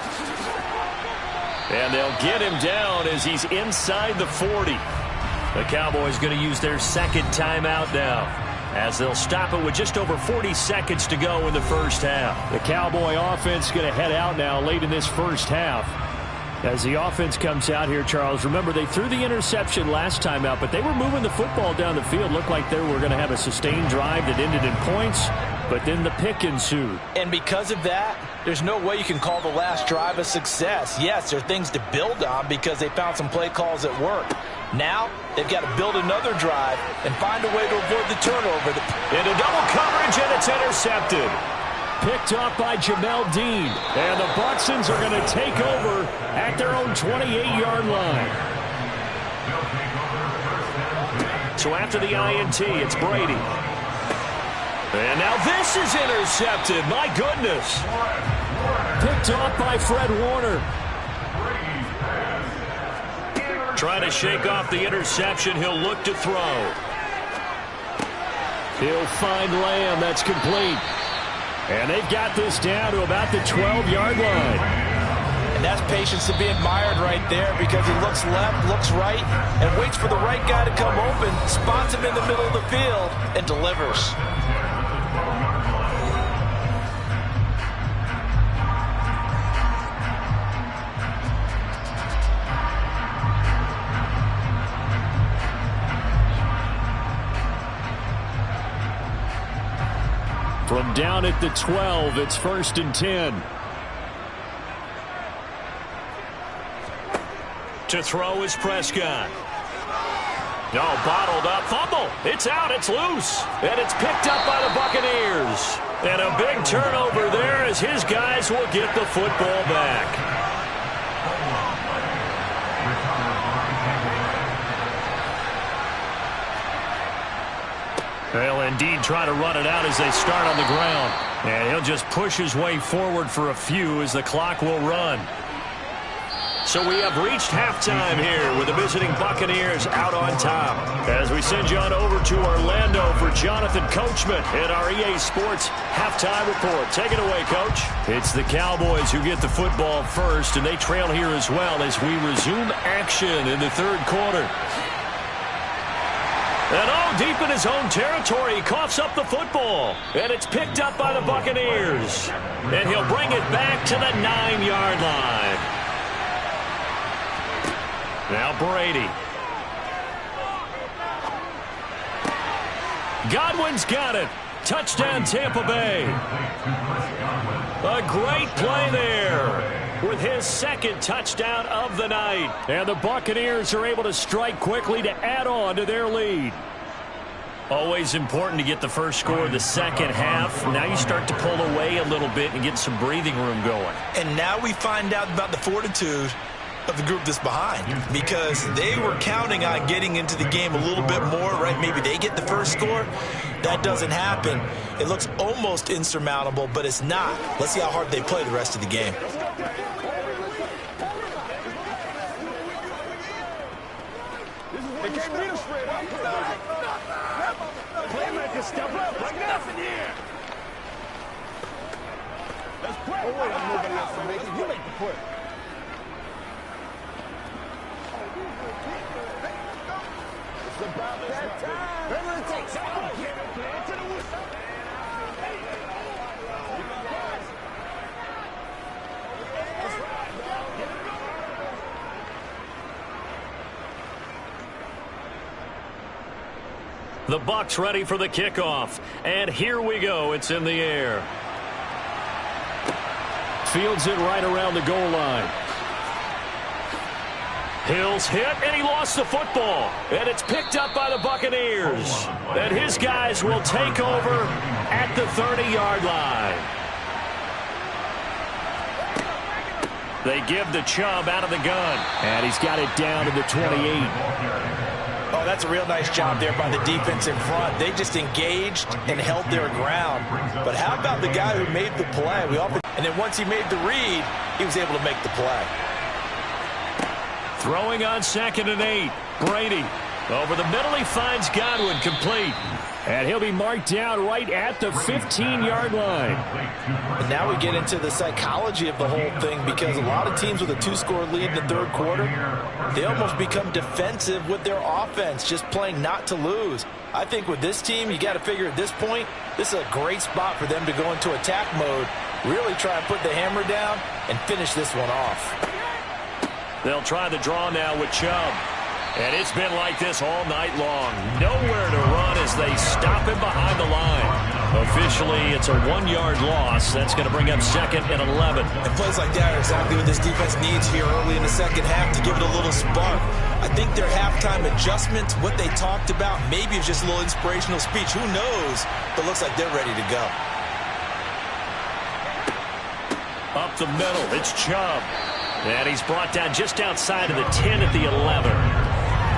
And they'll get him down as he's inside the 40. The Cowboys going to use their second timeout now, as they'll stop it with just over 40 seconds to go in the first half. The Cowboy offense going to head out now late in this first half. As the offense comes out here, Charles, remember they threw the interception last time out, but they were moving the football down the field. Looked like they were going to have a sustained drive that ended in points, but then the pick ensued. And because of that, there's no way you can call the last drive a success. Yes, there are things to build on because they found some play calls that work. Now, they've got to build another drive and find a way to avoid the turnover. Into double coverage, and it's intercepted. Picked off by Jamel Dean. And the Bucsons are going to take over at their own 28-yard line. So after the INT, it's Brady. And now this is intercepted. My goodness. Picked off by Fred Warner. Trying to shake off the interception. He'll look to throw. He'll find Lamb. That's complete. And they've got this down to about the 12-yard line. And that's patience to be admired right there because he looks left, looks right, and waits for the right guy to come open, spots him in the middle of the field, and delivers. From down at the 12, it's 1st and 10. To throw is Prescott. No, bottled up. Fumble. It's out. It's loose. And it's picked up by the Buccaneers. And a big turnover there as his guys will get the football back. They'll indeed try to run it out as they start on the ground. And he'll just push his way forward for a few as the clock will run. So we have reached halftime here with the visiting Buccaneers out on top. As we send you on over to Orlando for Jonathan Coachman in our EA Sports halftime report. Take it away, Coach. It's the Cowboys who get the football first, and they trail here as well as we resume action in the third quarter. And all deep in his own territory, he coughs up the football. And it's picked up by the Buccaneers. And he'll bring it back to the 9-yard line. Now Brady. Godwin's got it. Touchdown, Tampa Bay. A great play there with his second touchdown of the night. And the Buccaneers are able to strike quickly to add on to their lead. Always important to get the first score of the second half. Now you start to pull away a little bit and get some breathing room going. And now we find out about the fortitude of the group that's behind, because they were counting on getting into the game a little bit more, right? Maybe they get the first score. That doesn't happen. It looks almost insurmountable, but it's not. Let's see how hard they play the rest of the game. They can't beat us straight up. Playmakers step up. Like nothing here. Let's play. Oh, wait, nobody else to make it. You make the play. It's about that time. Whatever it takes. To the whistle. The Bucs ready for the kickoff. And here we go. It's in the air. Fields it right around the goal line. Hill's hit, and he lost the football. And it's picked up by the Buccaneers. And his guys will take over at the 30-yard line. They give the Chubb out of the gun. And he's got it down to the 28. Oh, that's a real nice job there by the defense in front. They just engaged and held their ground. But how about the guy who made the play? And then once he made the read, he was able to make the play. Throwing on 2nd and 8. Brady. Over the middle, he finds Godwin complete. And he'll be marked down right at the 15-yard line. And now we get into the psychology of the whole thing, because a lot of teams with a 2-score lead in the third quarter, they almost become defensive with their offense, just playing not to lose. I think with this team, you got to figure at this point, this is a great spot for them to go into attack mode, really try and put the hammer down and finish this one off. They'll try the draw now with Chubb. And it's been like this all night long. Nowhere to run as they stop him behind the line. Officially, it's a 1-yard loss. That's going to bring up 2nd and 11. And plays like that are exactly what this defense needs here early in the second half to give it a little spark. I think their halftime adjustments, what they talked about, maybe it's just a little inspirational speech. Who knows? But looks like they're ready to go. Up the middle, it's Chubb. And he's brought down just outside of the 10 at the 11.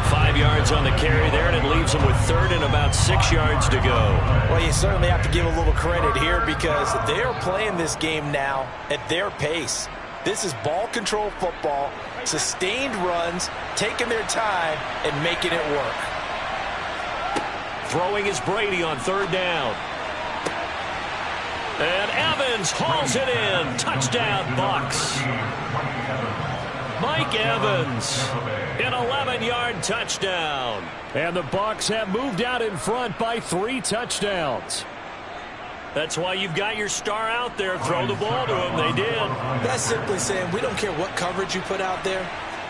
5 yards on the carry there, and it leaves them with 3rd and about 6 yards to go. Well, you certainly have to give a little credit here, because they are playing this game now at their pace. This is ball control football, sustained runs, taking their time, and making it work. Throwing is Brady on 3rd down. And Evans hauls it in. Touchdown, Bucs. Mike Evans, an 11-yard touchdown. And the Bucs have moved out in front by 3 touchdowns. That's why you've got your star out there. Throw the ball to him. They did. That's simply saying we don't care what coverage you put out there.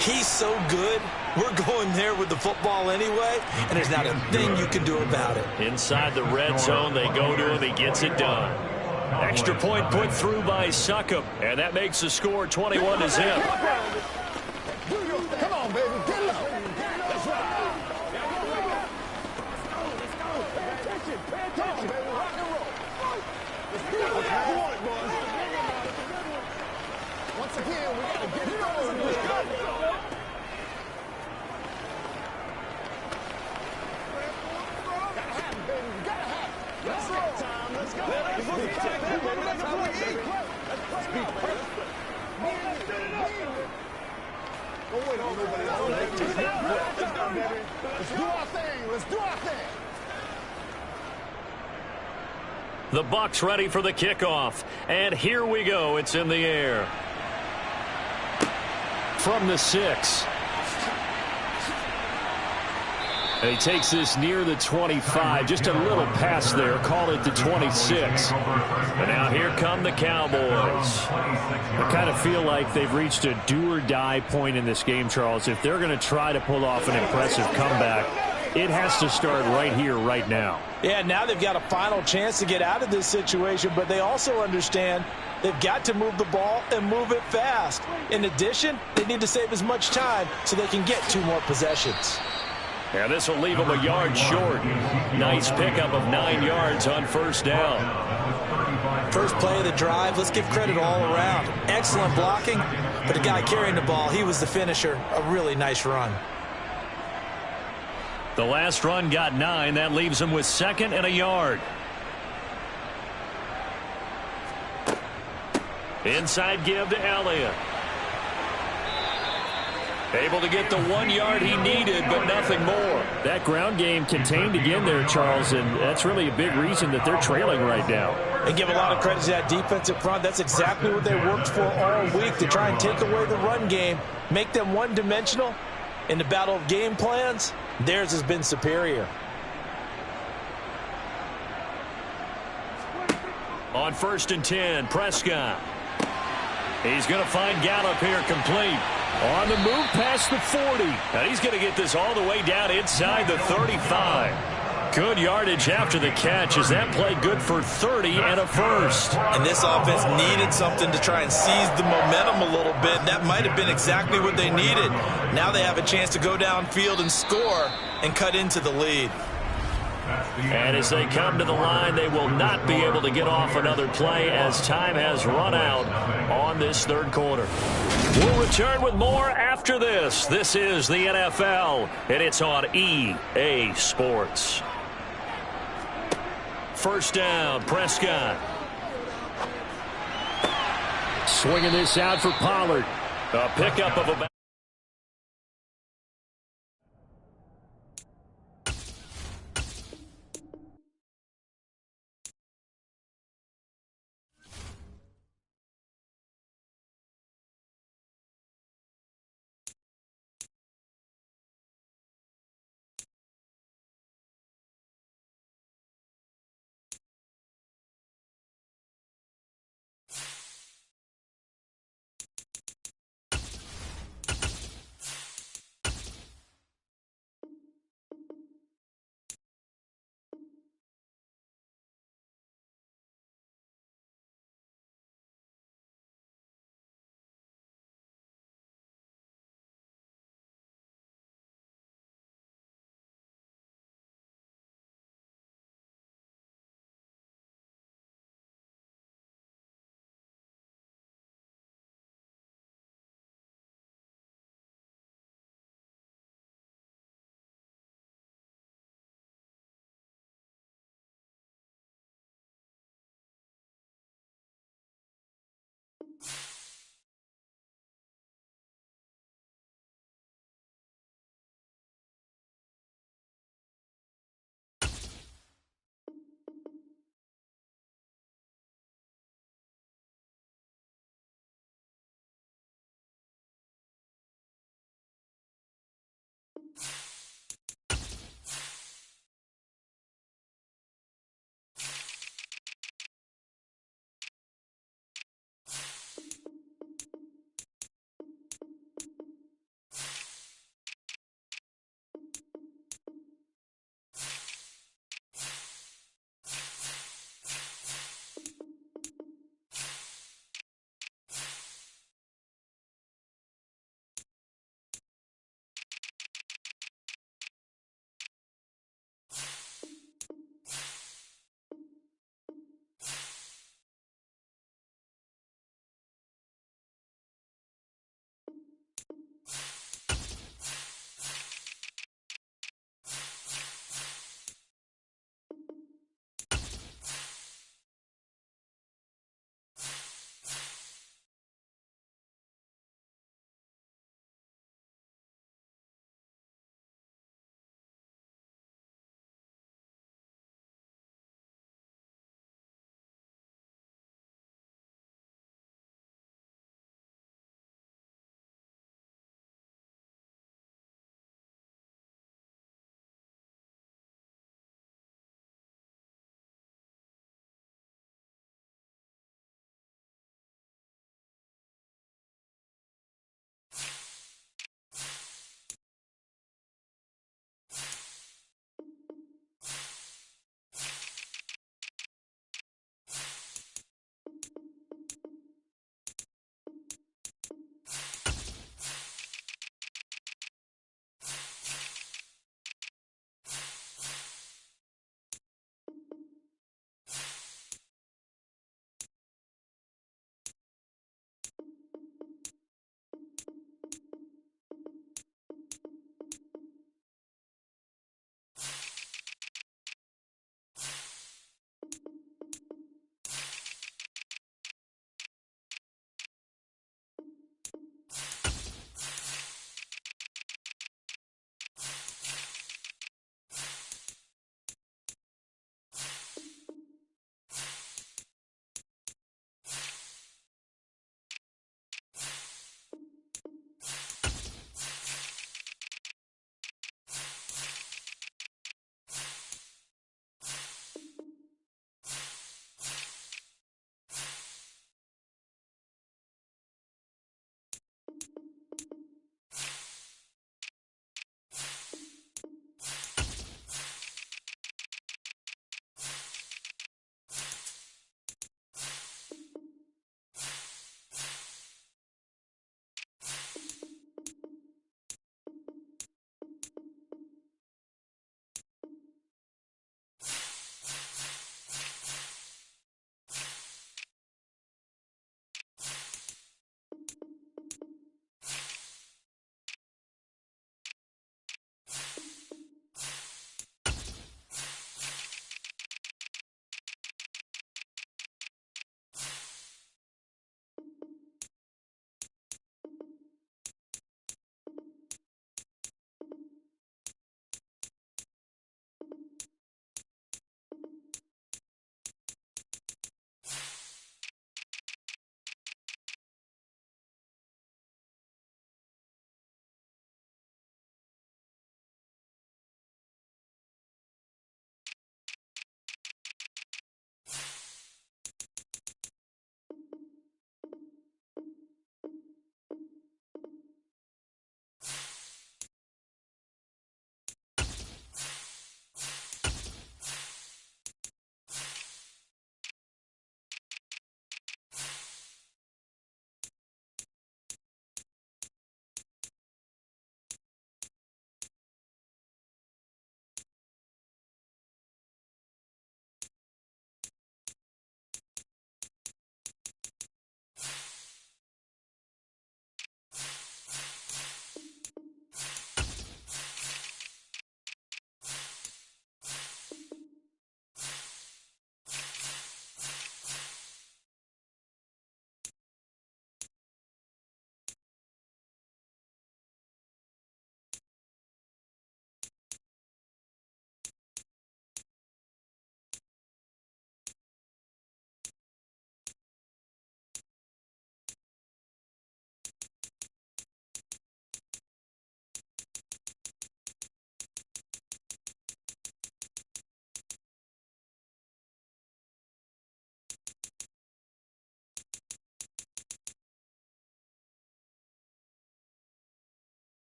He's so good. We're going there with the football anyway, and there's not a thing you can do about it. Inside the red zone, they go to him. He gets it done. Extra point put through by Succop, and that makes the score 21-0. Come on, baby. Get low. That's right. Pay attention. Pay attention, baby. Rock and roll. Let's do what you want, boys. Once again, we got to get it going. Let's go. Gotta have it, baby. We gotta have it. Let's go. Time. Let's go. Let's how we eat. Let's play now. Don't wait on nobody else. Let's do our thing. Let's do our thing. The Bucs ready for the kickoff. And here we go. It's in the air. From the 6. And he takes this near the 25. Just a little pass there. Call it the 26. And now here come the Cowboys. I kind of feel like they've reached a do-or-die point in this game, Charles. If they're going to try to pull off an impressive comeback, it has to start right here, right now. Yeah, now they've got a final chance to get out of this situation, but they also understand they've got to move the ball and move it fast. In addition, they need to save as much time so they can get 2 more possessions. Yeah, this will leave them a yard short. Nice pickup of 9 yards on first down. First play of the drive, let's give credit all around. Excellent blocking, but the guy carrying the ball, he was the finisher. A really nice run. The last run got 9. That leaves him with 2nd and a yard. Inside give to Elliott. Able to get the 1 yard he needed, but nothing more. That ground game contained again there, Charles, and that's really a big reason that they're trailing right now. And give a lot of credit to that defensive front. That's exactly what they worked for all week, to try and take away the run game, make them one-dimensional. In the battle of game plans, theirs has been superior. On 1st and 10, Prescott. He's going to find Gallup here complete. On the move past the 40. And he's going to get this all the way down inside the 35. Good yardage after the catch. Is that play good for 30 and a first? And this offense needed something to try and seize the momentum a little bit. That might have been exactly what they needed. Now they have a chance to go downfield and score and cut into the lead. And as they come to the line, they will not be able to get off another play as time has run out on this 3rd quarter. We'll return with more after this. This is the NFL, and it's on EA Sports. First down, Prescott. Swinging this out for Pollard. A pickup of about.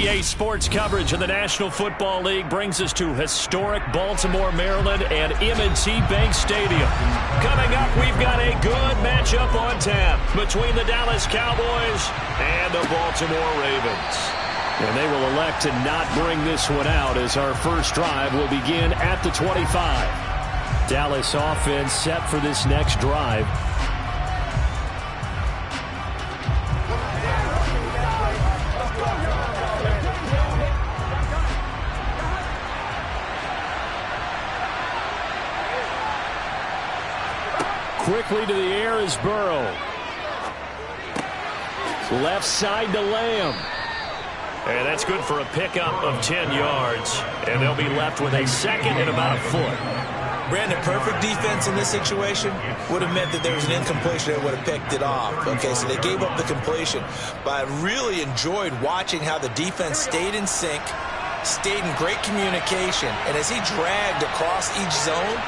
NBA sports coverage of the National Football League brings us to historic Baltimore, Maryland, and M&T Bank Stadium. Coming up, we've got a good matchup on tap between the Dallas Cowboys and the Baltimore Ravens. And they will elect to not bring this one out as our first drive will begin at the 25. Dallas offense set for this next drive. Quickly to the air is Burrow. Left side to Lamb. And that's good for a pickup of 10 yards. And they'll be left with a second and about a foot. Brandon, perfect defense in this situation would have meant that there was an incompletion that would have picked it off. Okay, so they gave up the completion. But I really enjoyed watching how the defense stayed in sync, stayed in great communication. And as he dragged across each zone,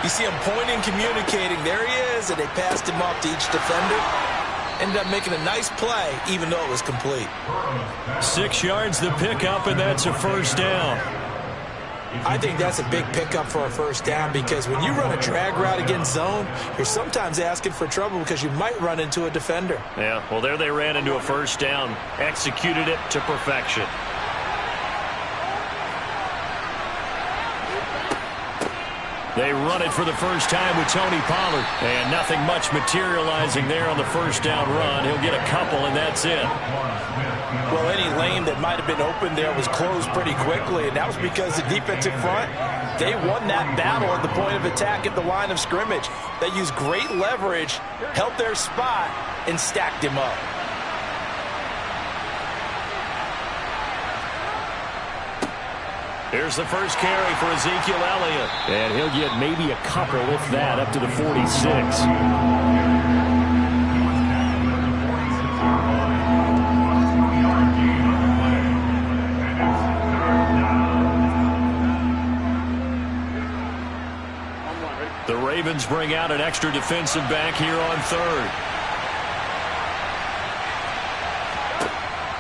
you see him pointing, communicating. There he is, and they passed him off to each defender. Ended up making a nice play, even though it was complete. 6 yards the pickup, and that's a first down. I think that's a big pickup for a first down because when you run a drag route against zone, you're sometimes asking for trouble because you might run into a defender. Yeah, well, there they ran into a first down, executed it to perfection. They run it for the first time with Tony Pollard. And nothing much materializing there on the first down run. He'll get a couple, and that's it. Well, any lane that might have been open there was closed pretty quickly, and that was because the defensive front, they won that battle at the point of attack at the line of scrimmage. They used great leverage, held their spot, and stacked him up. Here's the first carry for Ezekiel Elliott. And he'll get maybe a couple, if that, up to the 46. The Ravens bring out an extra defensive back here on third.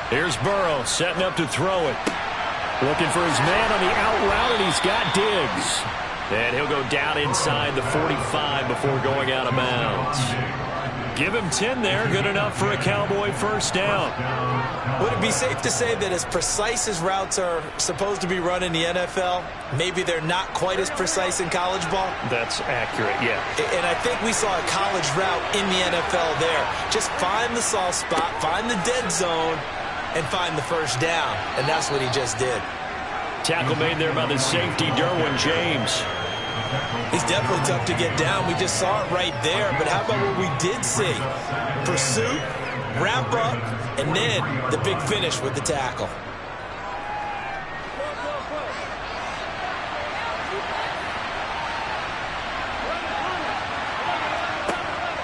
Here's Burrow setting up to throw it. Looking for his man on the out route, and he's got Diggs. And he'll go down inside the 45 before going out of bounds. Give him 10 there, good enough for a Cowboy first down. Would it be safe to say that as precise as routes are supposed to be run in the NFL, maybe they're not quite as precise in college ball? That's accurate, yeah. And I think we saw a college route in the NFL there. Just find the soft spot, find the dead zone, and find the first down. And that's what he just did. Tackle made there by the safety, Derwin James. He's definitely tough to get down. We just saw it right there. But how about what we did see? Pursuit, wrap up, and then the big finish with the tackle.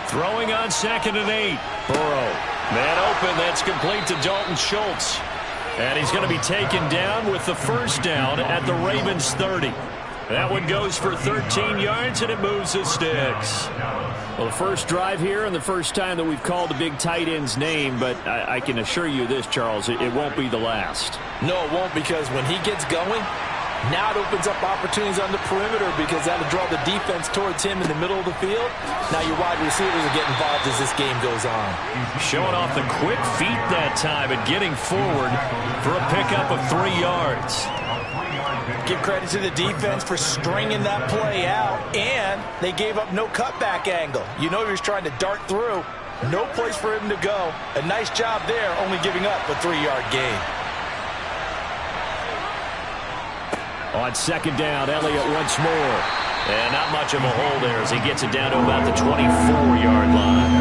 Throwing on 2nd and 8. Burrow. Man open, that's complete to Dalton Schultz. And he's going to be taken down with the first down at the Ravens 30. That one goes for 13 yards, and it moves the sticks. Well, the first drive here and the first time that we've called the big tight end's name, but I can assure you this, Charles, it won't be the last. No, it won't, because when he gets going, now it opens up opportunities on the perimeter because that'll draw the defense towards him in the middle of the field. Now your wide receivers will get involved as this game goes on. Showing off the quick feet that time and getting forward for a pickup of 3 yards. Give credit to the defense for stringing that play out, and they gave up no cutback angle. You know he was trying to dart through. No place for him to go. A nice job there, only giving up a 3-yard gain. On 2nd down, Elliott once more. And not much of a hole there as he gets it down to about the 24-yard line.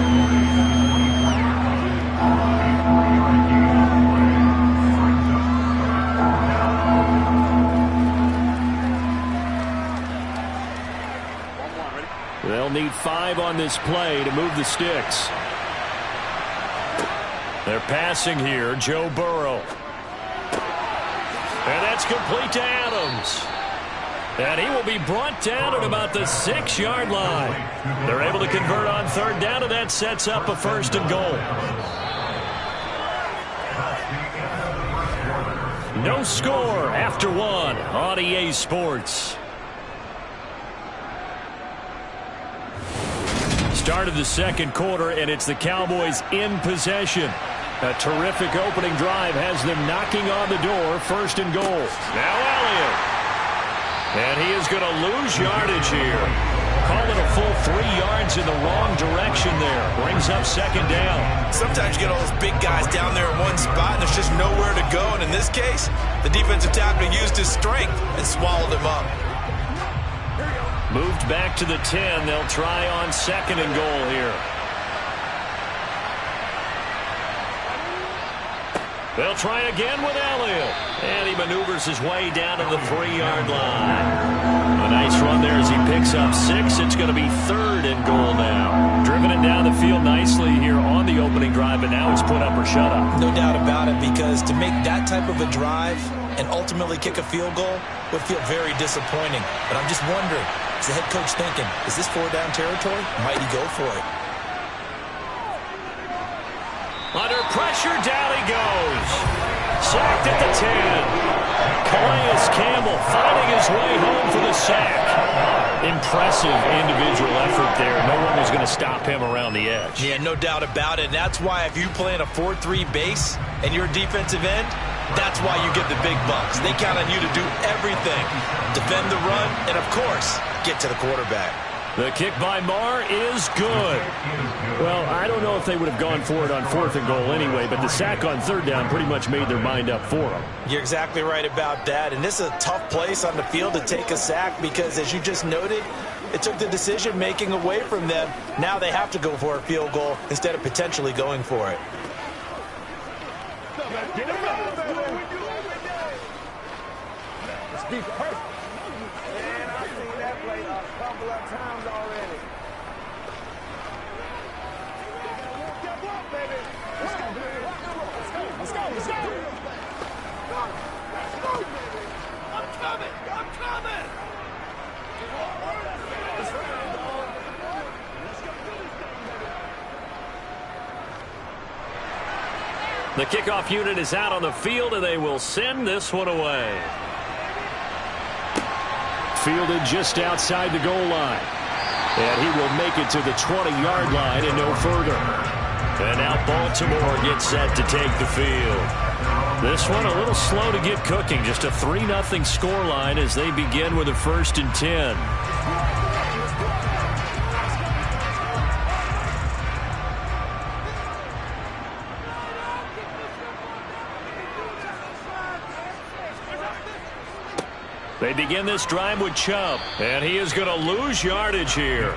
They'll need 5 on this play to move the sticks. They're passing here, Joe Burrow. And that's complete to Adams. And he will be brought down at about the 6-yard line. They're able to convert on 3rd down, and that sets up a 1st and goal. No score after one on EA Sports. Start of the second quarter, and it's the Cowboys in possession. A terrific opening drive has them knocking on the door, first and goal. Now Elliott. And he is going to lose yardage here. Call it a full 3 yards in the wrong direction there. Brings up second down. Sometimes you get all those big guys down there in one spot, and there's just nowhere to go. And in this case, the defensive tackle used his strength and swallowed him up. Moved back to the 10. They'll try on second and goal here. They'll try again with Elliott. And he maneuvers his way down to the 3-yard line. A nice run there as he picks up 6. It's going to be third and goal now. Driven it down the field nicely here on the opening drive, but now it's put up or shut up. No doubt about it, because to make that type of a drive and ultimately kick a field goal would feel very disappointing. But I'm just wondering, is the head coach thinking, is this 4-down territory? Might he go for it? Under pressure, down he goes. Sacked at the 10. Calais Campbell finding his way home for the sack. Impressive individual effort there. No one was going to stop him around the edge. Yeah, no doubt about it. And that's why if you play in a 4-3 base and you're a defensive end, that's why you get the big bucks. They count on you to do everything. Defend the run and, of course, get to the quarterback. The kick by Marr is good. Well, I don't know if they would have gone for it on 4th and goal anyway, but the sack on 3rd down pretty much made their mind up for them. You're exactly right about that. And this is a tough place on the field to take a sack because, as you just noted, it took the decision-making away from them. Now they have to go for a field goal instead of potentially going for it. Let's be perfect. And I've seen that play a couple of times already. Step up, baby. Let's go, baby. Let's go. Let's go. Let's go. Let's go, baby. I'm coming. I'm coming. Let's go, dog. Let's go do this thing, baby. The kickoff unit is out on the field, and they will send this one away. Fielded just outside the goal line. And he will make it to the 20-yard line and no further. And now Baltimore gets set to take the field. This one a little slow to get cooking. Just a 3-0 scoreline as they begin with a 1st and 10. They begin this drive with Chubb, and he is going to lose yardage here.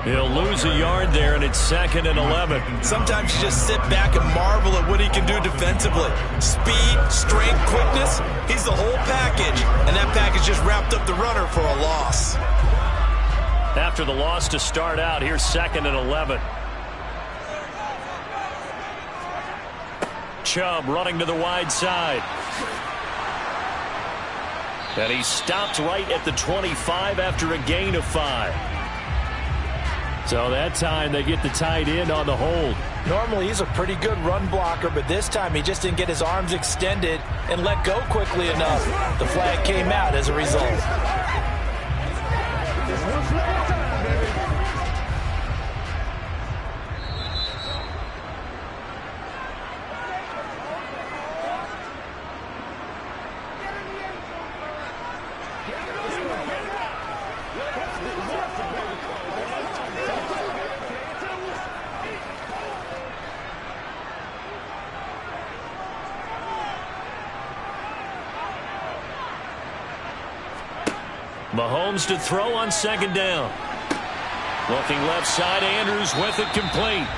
He'll lose a yard there, and it's 2nd and 11. Sometimes you just sit back and marvel at what he can do defensively. Speed, strength, quickness, he's the whole package, and that package just wrapped up the runner for a loss. After the loss to start out, here's 2nd and 11. Chubb running to the wide side. And he stopped right at the 25 after a gain of 5. So that time they get the tight end on the hold. Normally he's a pretty good run blocker, but this time he just didn't get his arms extended and let go quickly enough. The flag came out as a result. Mahomes to throw on 2nd down. Looking left side, Andrews with it complete.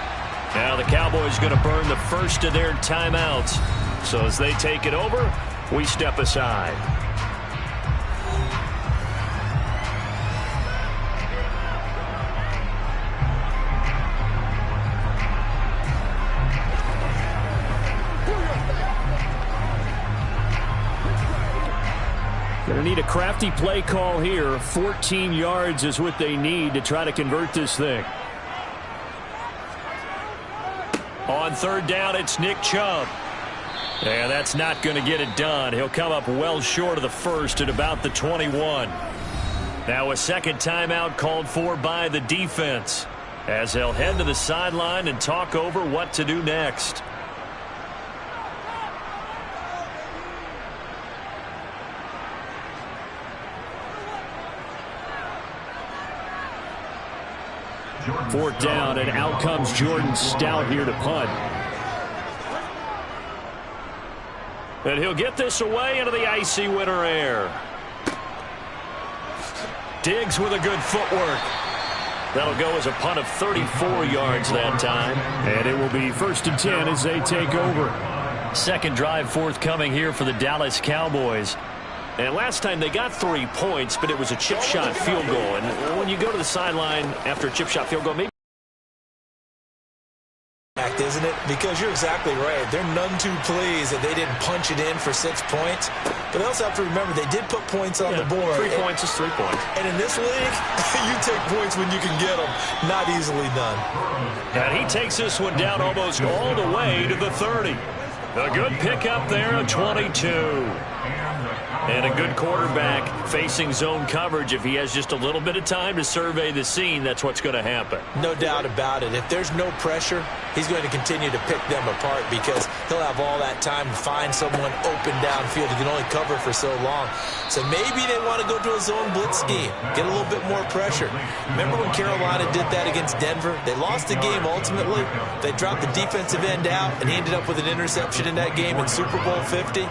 Now the Cowboys going to burn the first of their timeouts. So as they take it over, we step aside. Going to need a crafty play call here. 14 yards is what they need to try to convert this thing. On 3rd down, it's Nick Chubb. And that's not going to get it done. He'll come up well short of the first at about the 21. Now a second timeout called for by the defense, as they'll head to the sideline and talk over what to do next. Fourth down, and out comes Jordan Stout here to punt. And he'll get this away into the icy winter air. Diggs with a good footwork. That'll go as a punt of 34 yards that time. And it will be 1st and 10 as they take over. Second drive forthcoming here for the Dallas Cowboys. And last time they got 3 points, but it was a chip shot field goal. And when you go to the sideline after a chip shot field goal, maybe, isn't it? Because you're exactly right. They're none too pleased that they didn't punch it in for 6 points. But they also have to remember they did put points on the board. 3 points is 3 points. And in this league, you take points when you can get them. Not easily done. And he takes this one down almost all the way to the 30. A good pickup there of 22. And a good quarterback facing zone coverage. If he has just a little bit of time to survey the scene, that's what's going to happen. No doubt about it. If there's no pressure, he's going to continue to pick them apart because he'll have all that time to find someone open downfield. He can only cover for so long. So maybe they want to go to a zone blitz scheme, get a little bit more pressure. Remember when Carolina did that against Denver? They lost the game ultimately. They dropped the defensive end out, and he ended up with an interception in that game in Super Bowl 50.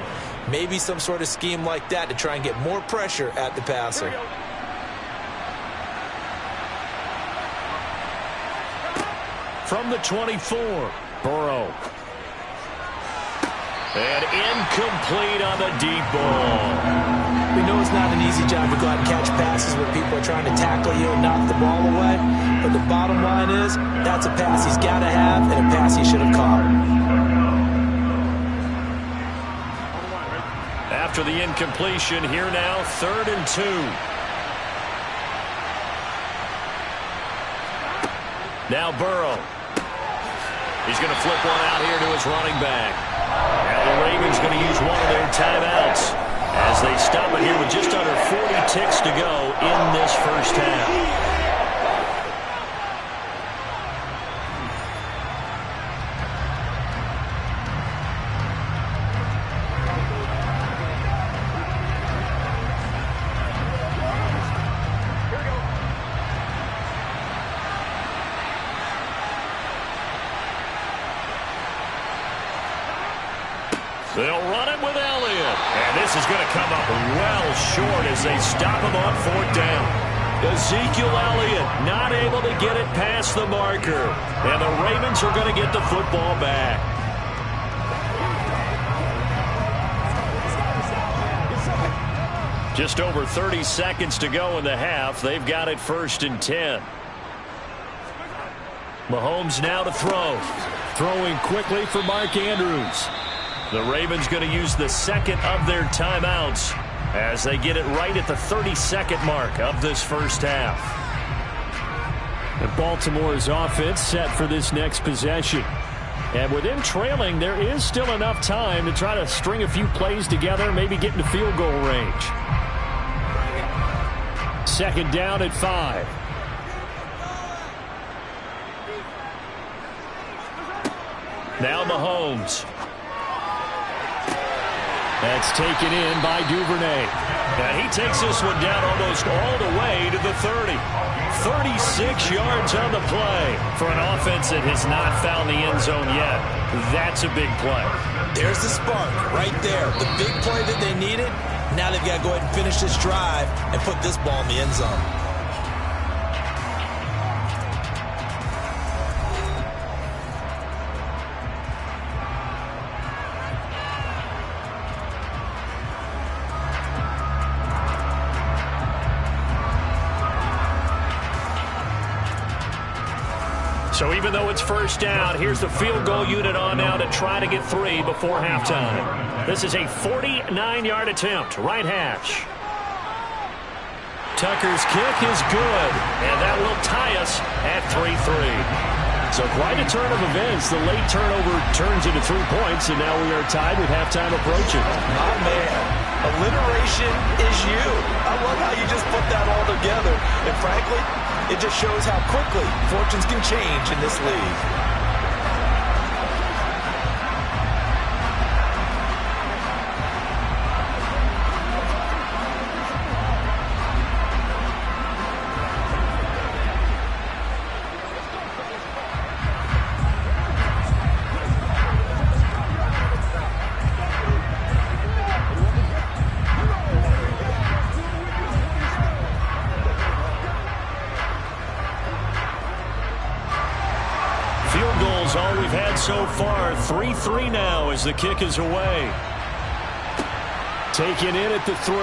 Maybe some sort of scheme like that to try and get more pressure at the passer. From the 24, Burrow. And incomplete on the deep ball. We know it's not an easy job to go out and catch passes where people are trying to tackle you and knock the ball away. But the bottom line is, that's a pass he's got to have and a pass he should have caught. After the incompletion, here now, 3rd and 2. Now Burrow. He's going to flip one out here to his running back. Now the Ravens going to use one of their timeouts as they stop it here with just under 40 ticks to go in this first half. They'll run it with Elliott. And this is going to come up well short as they stop him on 4th down. Ezekiel Elliott not able to get it past the marker. And the Ravens are going to get the football back. Just over 30 seconds to go in the half. They've got it 1st and 10. Mahomes now to throw. Throwing quickly for Mark Andrews. The Ravens going to use the second of their timeouts as they get it right at the 32nd mark of this first half. And Baltimore's offense set for this next possession. And with them trailing, there is still enough time to try to string a few plays together, maybe get into field goal range. 2nd down at 5. Now Mahomes. That's taken in by Duvernay. And he takes this one down almost all the way to the 30. 36 yards on the play for an offense that has not found the end zone yet. That's a big play. There's the spark right there. The big play that they needed. Now they've got to go ahead and finish this drive and put this ball in the end zone. So even though it's 1st down, here's the field goal unit on now to try to get 3 before halftime. This is a 49-yard attempt, right hash. Tucker's kick is good, and that will tie us at 3-3. So quite a turn of events. The late turnover turns into 3 points, and now we are tied with halftime approaching. My man, alliteration is you. I love how you just put that all together. And frankly, it just shows how quickly fortunes can change in this league. All we've had so far. 3-3 now as the kick is away. Taken in at the 3.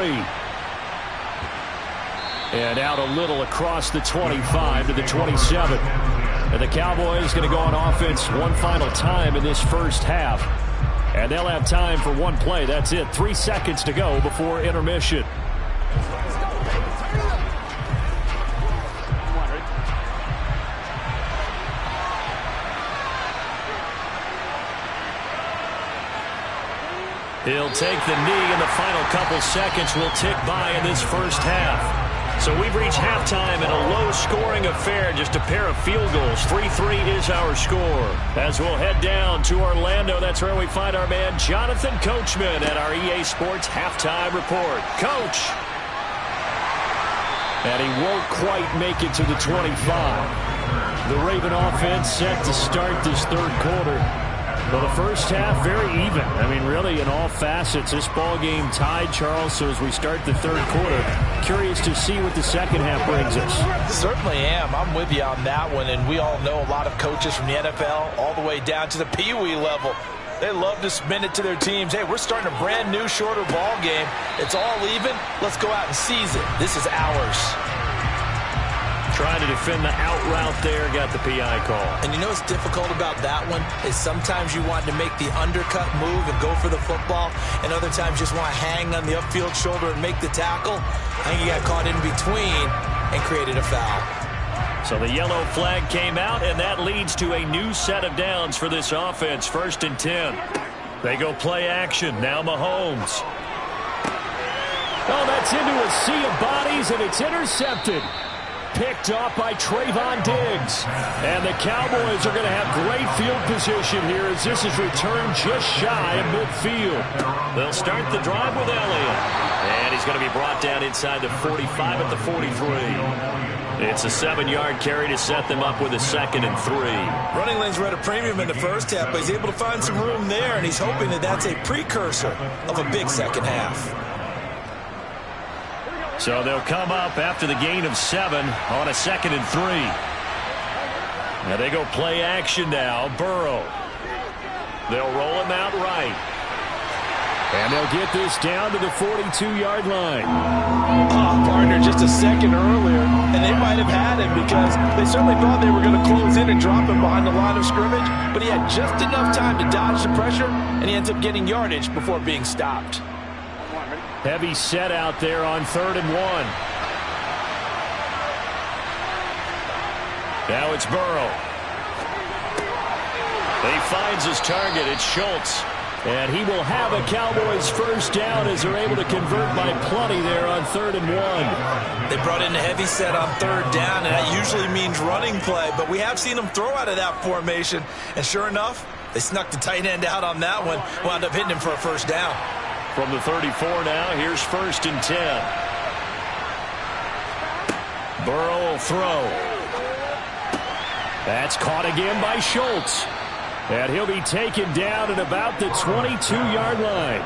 And out a little across the 25 to the 27. And the Cowboys going to go on offense one final time in this first half. And they'll have time for one play. That's it. 3 seconds to go before intermission. He'll take the knee, and the final couple seconds will tick by in this first half. So we've reached halftime in a low-scoring affair, just a pair of field goals. 3-3 is our score. As we'll head down to Orlando, that's where we find our man Jonathan Coachman at our EA Sports Halftime Report. Coach! And he won't quite make it to the 25. The Raven offense set to start this third quarter. Well, the first half, very even. I mean, really, in all facets, this ball game tied, Charles. So as we start the third quarter, curious to see what the second half brings us. Certainly am. I'm with you on that one. And we all know a lot of coaches from the NFL all the way down to the Pee-wee level. They love to spin it to their teams. Hey, we're starting a brand new, shorter ball game. It's all even. Let's go out and seize it. This is ours. Trying to defend the out route there, got the PI call. And you know what's difficult about that one is sometimes you want to make the undercut move and go for the football, and other times you just want to hang on the upfield shoulder and make the tackle. I think he got caught in between and created a foul. So the yellow flag came out, and that leads to a new set of downs for this offense. 1st and 10. They go play action. Now Mahomes. Oh, that's into a sea of bodies, and it's intercepted. Picked off by Trayvon Diggs. And the Cowboys are going to have great field position here as this is returned just shy of midfield. They'll start the drive with Elliott. And he's going to be brought down inside the 45 at the 43. It's a 7-yard carry to set them up with a 2nd and 3. Running lanes were at a premium in the first half, but he's able to find some room there, and he's hoping that that's a precursor of a big second half. So they'll come up after the gain of 7 on a 2nd and 3. Now they go play action now. Burrow. They'll roll him out right. And they'll get this down to the 42-yard line. Partner just a second earlier, and they might have had him because they certainly thought they were going to close in and drop him behind the line of scrimmage, but he had just enough time to dodge the pressure, and he ends up getting yardage before being stopped. Heavy set out there on 3rd and 1. Now it's Burrow. He finds his target. It's Schultz. And he will have a Cowboys first down as they're able to convert by plenty there on 3rd and 1. They brought in a heavy set on 3rd down, and that usually means running play. But we have seen them throw out of that formation. And sure enough, they snuck the tight end out on that one. Wound up hitting him for a first down. From the 34 now, here's 1st and 10. Burrow will throw. That's caught again by Schultz. And he'll be taken down at about the 22-yard line.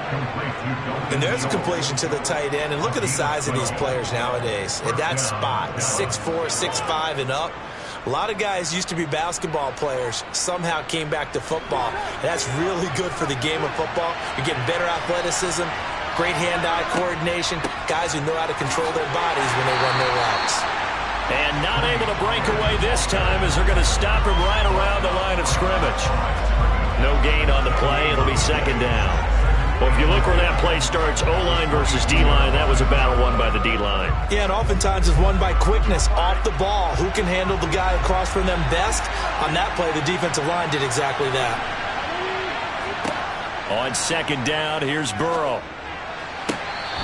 And there's a completion to the tight end. And look at the size of these players nowadays. At that spot, 6'4", 6'5", and up. A lot of guys used to be basketball players, somehow came back to football. And that's really good for the game of football. You're getting better athleticism, great hand-eye coordination, guys who know how to control their bodies when they run their routes. And not able to break away this time as they're going to stop him right around the line of scrimmage. No gain on the play. It'll be 2nd down. Well, if you look where that play starts, O-line versus D-line, that was a battle won by the D-line. Yeah, and oftentimes it's won by quickness, off the ball. Who can handle the guy across from them best? On that play, the defensive line did exactly that. On second down, here's Burrow.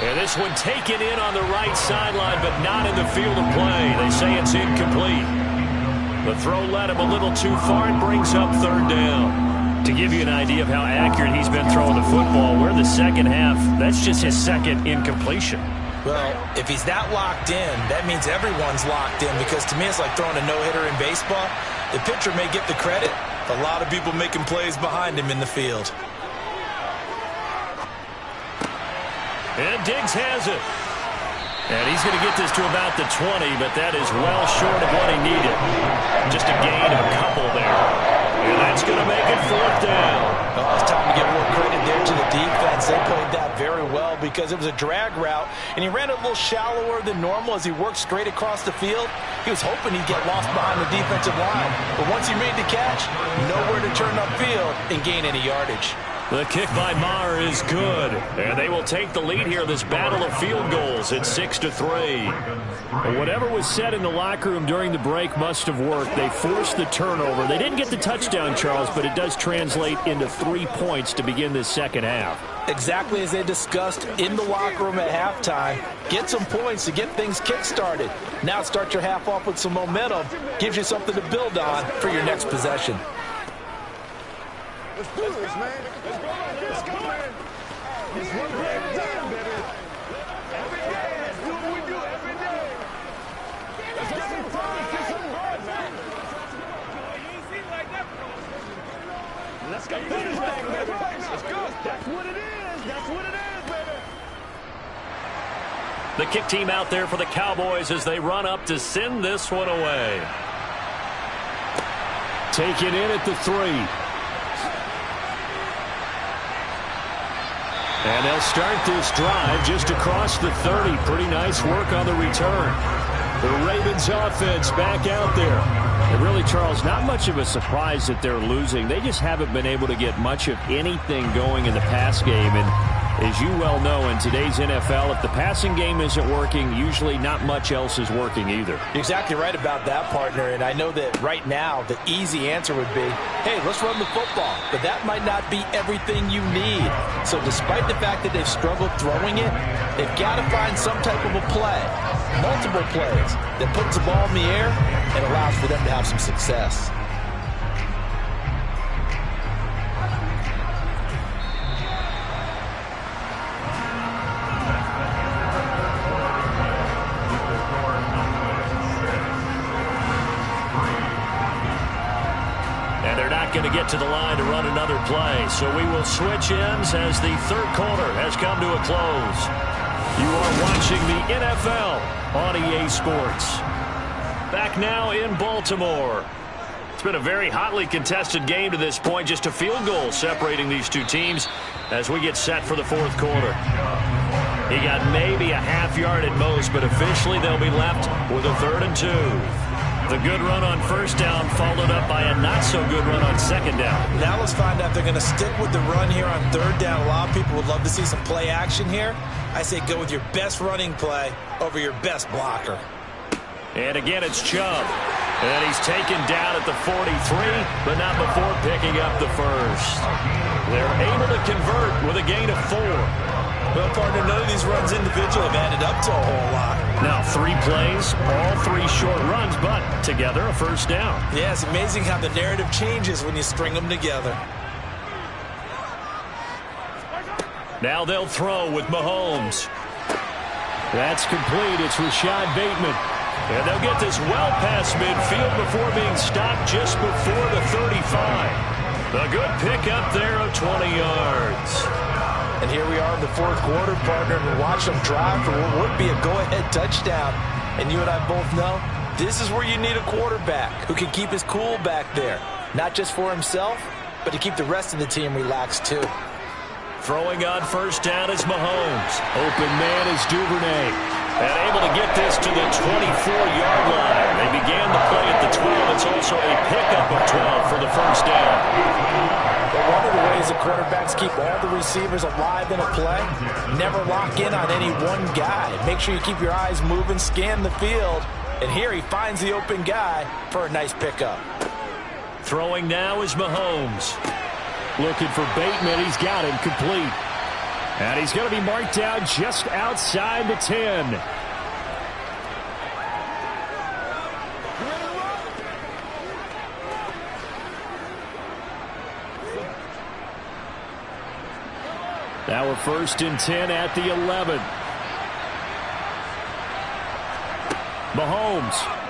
And this one taken in on the right sideline, but not in the field of play. They say it's incomplete. The throw led him a little too far and brings up third down. To give you an idea of how accurate he's been throwing the football, we're the second half. That's just his second incompletion. Well, if he's that locked in, that means everyone's locked in, because to me it's like throwing a no-hitter in baseball. The pitcher may get the credit. A lot of people making plays behind him in the field. And Diggs has it. And he's going to get this to about the 20, but that is well short of what he needed. Just a gain of a couple there. And that's going to make it fourth down. Well, it's time to give more credit there to the defense. They played that very well because it was a drag route, and he ran it a little shallower than normal as he worked straight across the field. He was hoping he'd get lost behind the defensive line. But once he made the catch, nowhere to turn upfield and gain any yardage. The kick by Maher is good, and they will take the lead here in this battle of field goals at 6-3. Whatever was said in the locker room during the break must have worked. They forced the turnover. They didn't get the touchdown, Charles, but it does translate into 3 points to begin this second half. Exactly as they discussed in the locker room at halftime. Get some points to get things kick-started. Now start your half off with some momentum. Gives you something to build on for your next possession. Let's do this, man. Let's go, man. It's one day at a time, baby. Every day, let's do what we do every day. Let's get some fun, get some fun, man. Let's go do this thing, baby. Let's go. That's what it is. That's what it is, baby. The kick team out there for the Cowboys as they run up to send this one away. Taken in at the 3. And they'll start this drive just across the 30. Pretty nice work on the return. The Ravens offense back out there. And really, Charles, not much of a surprise that they're losing. They just haven't been able to get much of anything going in the pass game. And as you well know, in today's NFL, if the passing game isn't working, usually not much else is working either. You're exactly right about that, partner. And I know that right now the easy answer would be, hey, let's run the football. But that might not be everything you need. So despite the fact that they've struggled throwing it, they've got to find some type of a play, multiple plays, that puts the ball in the air and allows for them to have some success. Going to get to the line to run another play. So we will switch ends as the third quarter has come to a close. You are watching the NFL on EA Sports. Back now in Baltimore. It's been a very hotly contested game to this point. Just a field goal separating these two teams as we get set for the fourth quarter. He got maybe a half yard at most, but officially they'll be left with a 3rd and 2. The good run on first down followed up by a not-so-good run on second down. Now let's find out if they're going to stick with the run here on third down. A lot of people would love to see some play action here. I say go with your best running play over your best blocker. And again, it's Chubb. And he's taken down at the 43, but not before picking up the first. They're able to convert with a gain of 4. Well, partner, none of these runs individually have added up to a whole lot. Now 3 plays, all 3 short runs, but together a first down. Yeah, it's amazing how the narrative changes when you string them together. Now they'll throw with Mahomes. That's complete. It's Rashad Bateman. And they'll get this well past midfield before being stopped just before the 35. A good pickup there of 20 yards. And here we are in the fourth quarter, partner, and watch them drive for what would be a go-ahead touchdown. And you and I both know this is where you need a quarterback who can keep his cool back there. Not just for himself, but to keep the rest of the team relaxed too. Throwing on first down is Mahomes. Open man is Duvernay. And able to get this to the 24-yard line. They began the play at the 12. It's also a pickup of 12 for the first down. But one of the ways the quarterbacks keep all the receivers alive in a play, never lock in on any one guy. Make sure you keep your eyes moving, scan the field. And here he finds the open guy for a nice pickup. Throwing now is Mahomes. Looking for Bateman. He's got him complete. And he's going to be marked down just outside the 10. Now we're 1st and 10 at the 11. Mahomes.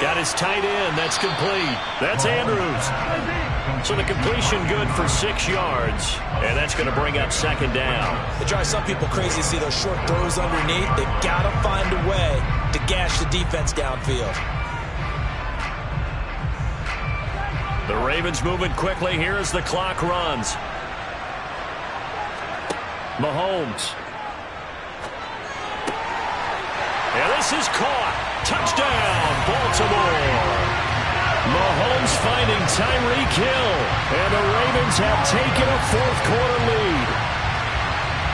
Got his tight end. That's complete. That's Andrews. So the completion good for 6 yards. And that's going to bring up 2nd down. It drives some people crazy to see those short throws underneath. They've got to find a way to gash the defense downfield. The Ravens moving quickly here as the clock runs. Mahomes. And this is caught. Touchdown, Baltimore. Mahomes finding Tyreek Hill. And the Ravens have taken a 4th-quarter lead.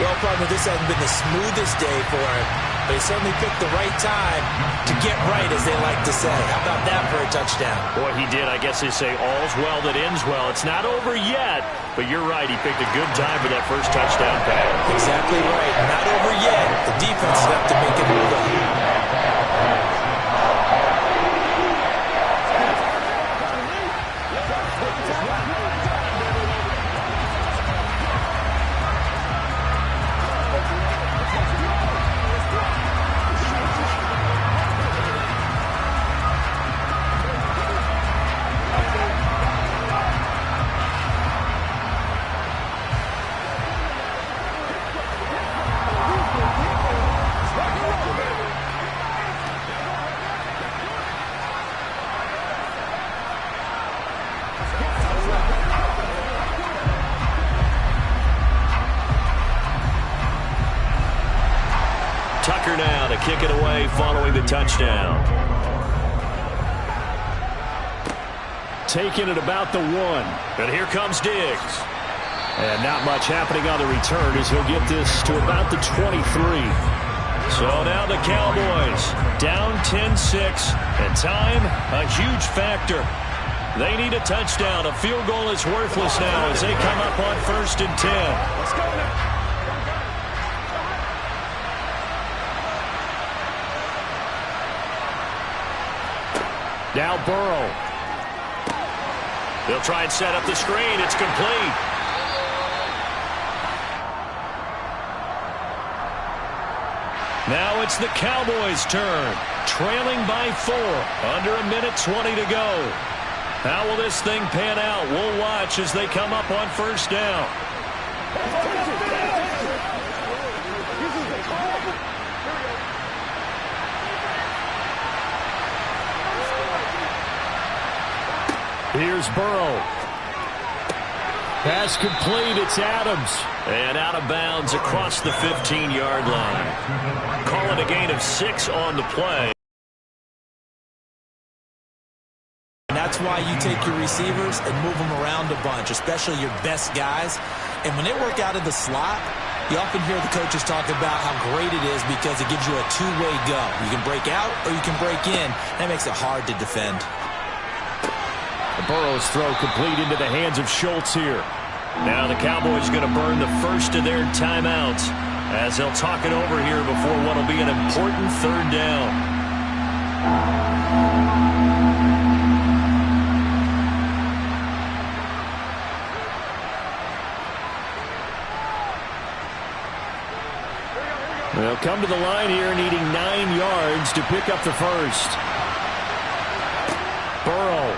Well, partner, this hasn't been the smoothest day for him, but he certainly picked the right time to get right, as they like to say. How about that for a touchdown? Boy, he did. I guess they say all's well that ends well. It's not over yet, but you're right. He picked a good time for that first touchdown pass. Exactly right. Not over yet. The defense will have to make it move on. Tucker now to kick it away following the touchdown. Taking it about the 1. And here comes Diggs. And not much happening on the return as he'll get this to about the 23. So now the Cowboys down 10-6. And time, a huge factor. They need a touchdown. A field goal is worthless now as they come up on 1st and 10. Let's go now. Now Burrow. They'll try and set up the screen. It's complete. Now it's the Cowboys' turn. Trailing by 4. Under 1:20 to go. How will this thing pan out? We'll watch as they come up on 1st down. Here's Burrow. Pass complete. It's Adams. And out of bounds across the 15-yard line. Calling a gain of 6 on the play. And that's why you take your receivers and move them around a bunch, especially your best guys. And when they work out of the slot, you often hear the coaches talk about how great it is because it gives you a two-way go. You can break out or you can break in. That makes it hard to defend. Burrow's throw complete into the hands of Schultz here. Now the Cowboys going to burn the first of their timeouts as they'll talk it over here before what will be an important 3rd down. They'll come to the line here needing 9 yards to pick up the first. Burrow.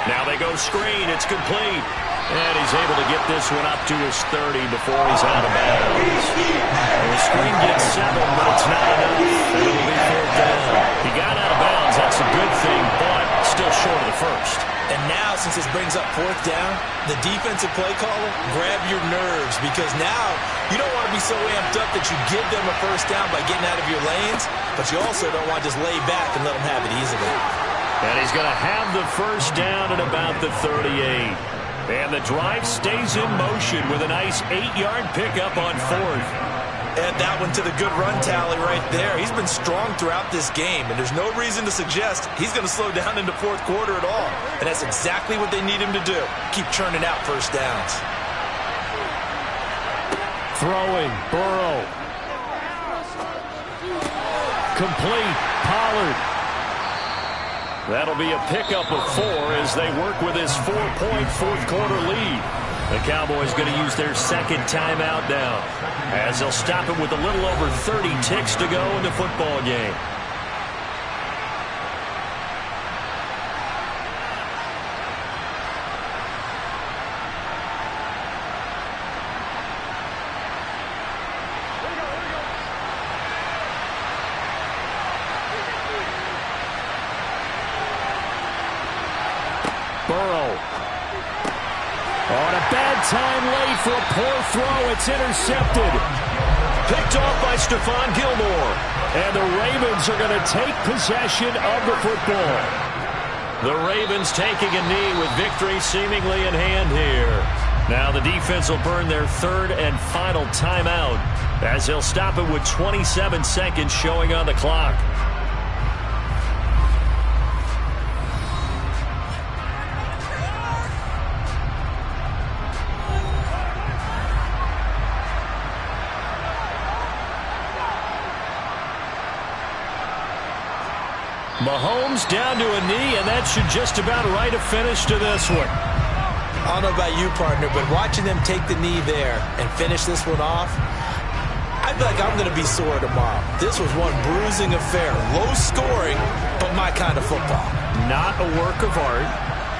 Now they go screen. It's complete. And he's able to get this one up to his 30 before he's out of bounds. And the screen gets 7, but it's not enough. And it'll be 4th down. He got out of bounds. That's a good thing, but still short of the first. And now, since this brings up 4th down, the defensive play caller, grab your nerves, because now you don't want to be so amped up that you give them a first down by getting out of your lanes, but you also don't want to just lay back and let them have it easily. And he's going to have the first down at about the 38. And the drive stays in motion with a nice 8-yard pickup on 4th. Add that one to the good run tally right there. He's been strong throughout this game, and there's no reason to suggest he's going to slow down into 4th quarter at all. And that's exactly what they need him to do. Keep churning out first downs. Throwing, Burrow. Complete, Pollard. That'll be a pickup of 4 as they work with his 4-point 4th quarter lead. The Cowboys going to use their second timeout now, as they'll stop him with a little over 30 ticks to go in the football game. Burrow. On a bad time late for a poor throw. It's intercepted. Picked off by Stephon Gilmore. And the Ravens are going to take possession of the football. The Ravens taking a knee with victory seemingly in hand here. Now the defense will burn their 3rd and final timeout as they'll stop it with 27 seconds showing on the clock. Mahomes down to a knee, and that should just about write a finish to this one. I don't know about you, partner, but watching them take the knee there and finish this one off, I feel like I'm going to be sore tomorrow. This was one bruising affair. Low scoring, but my kind of football. Not a work of art,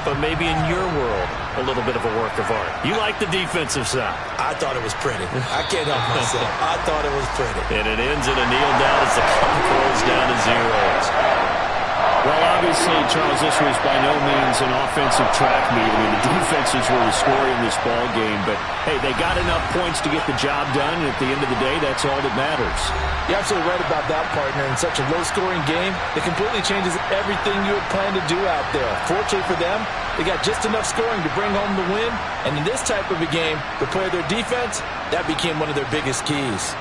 but maybe in your world, a little bit of a work of art. You like the defensive side. I thought it was pretty. I can't help myself. I thought it was pretty. And it ends in a kneel down as the clock rolls down to 0. Well, obviously, Charles, this was by no means an offensive track meet. I mean, the defenses were the story in this ball game, but, hey, they got enough points to get the job done, and at the end of the day, that's all that matters. You're absolutely right about that, partner. In such a low-scoring game, it completely changes everything you had planned to do out there. Fortunately for them, they got just enough scoring to bring home the win, and in this type of a game, to play their defense, that became one of their biggest keys.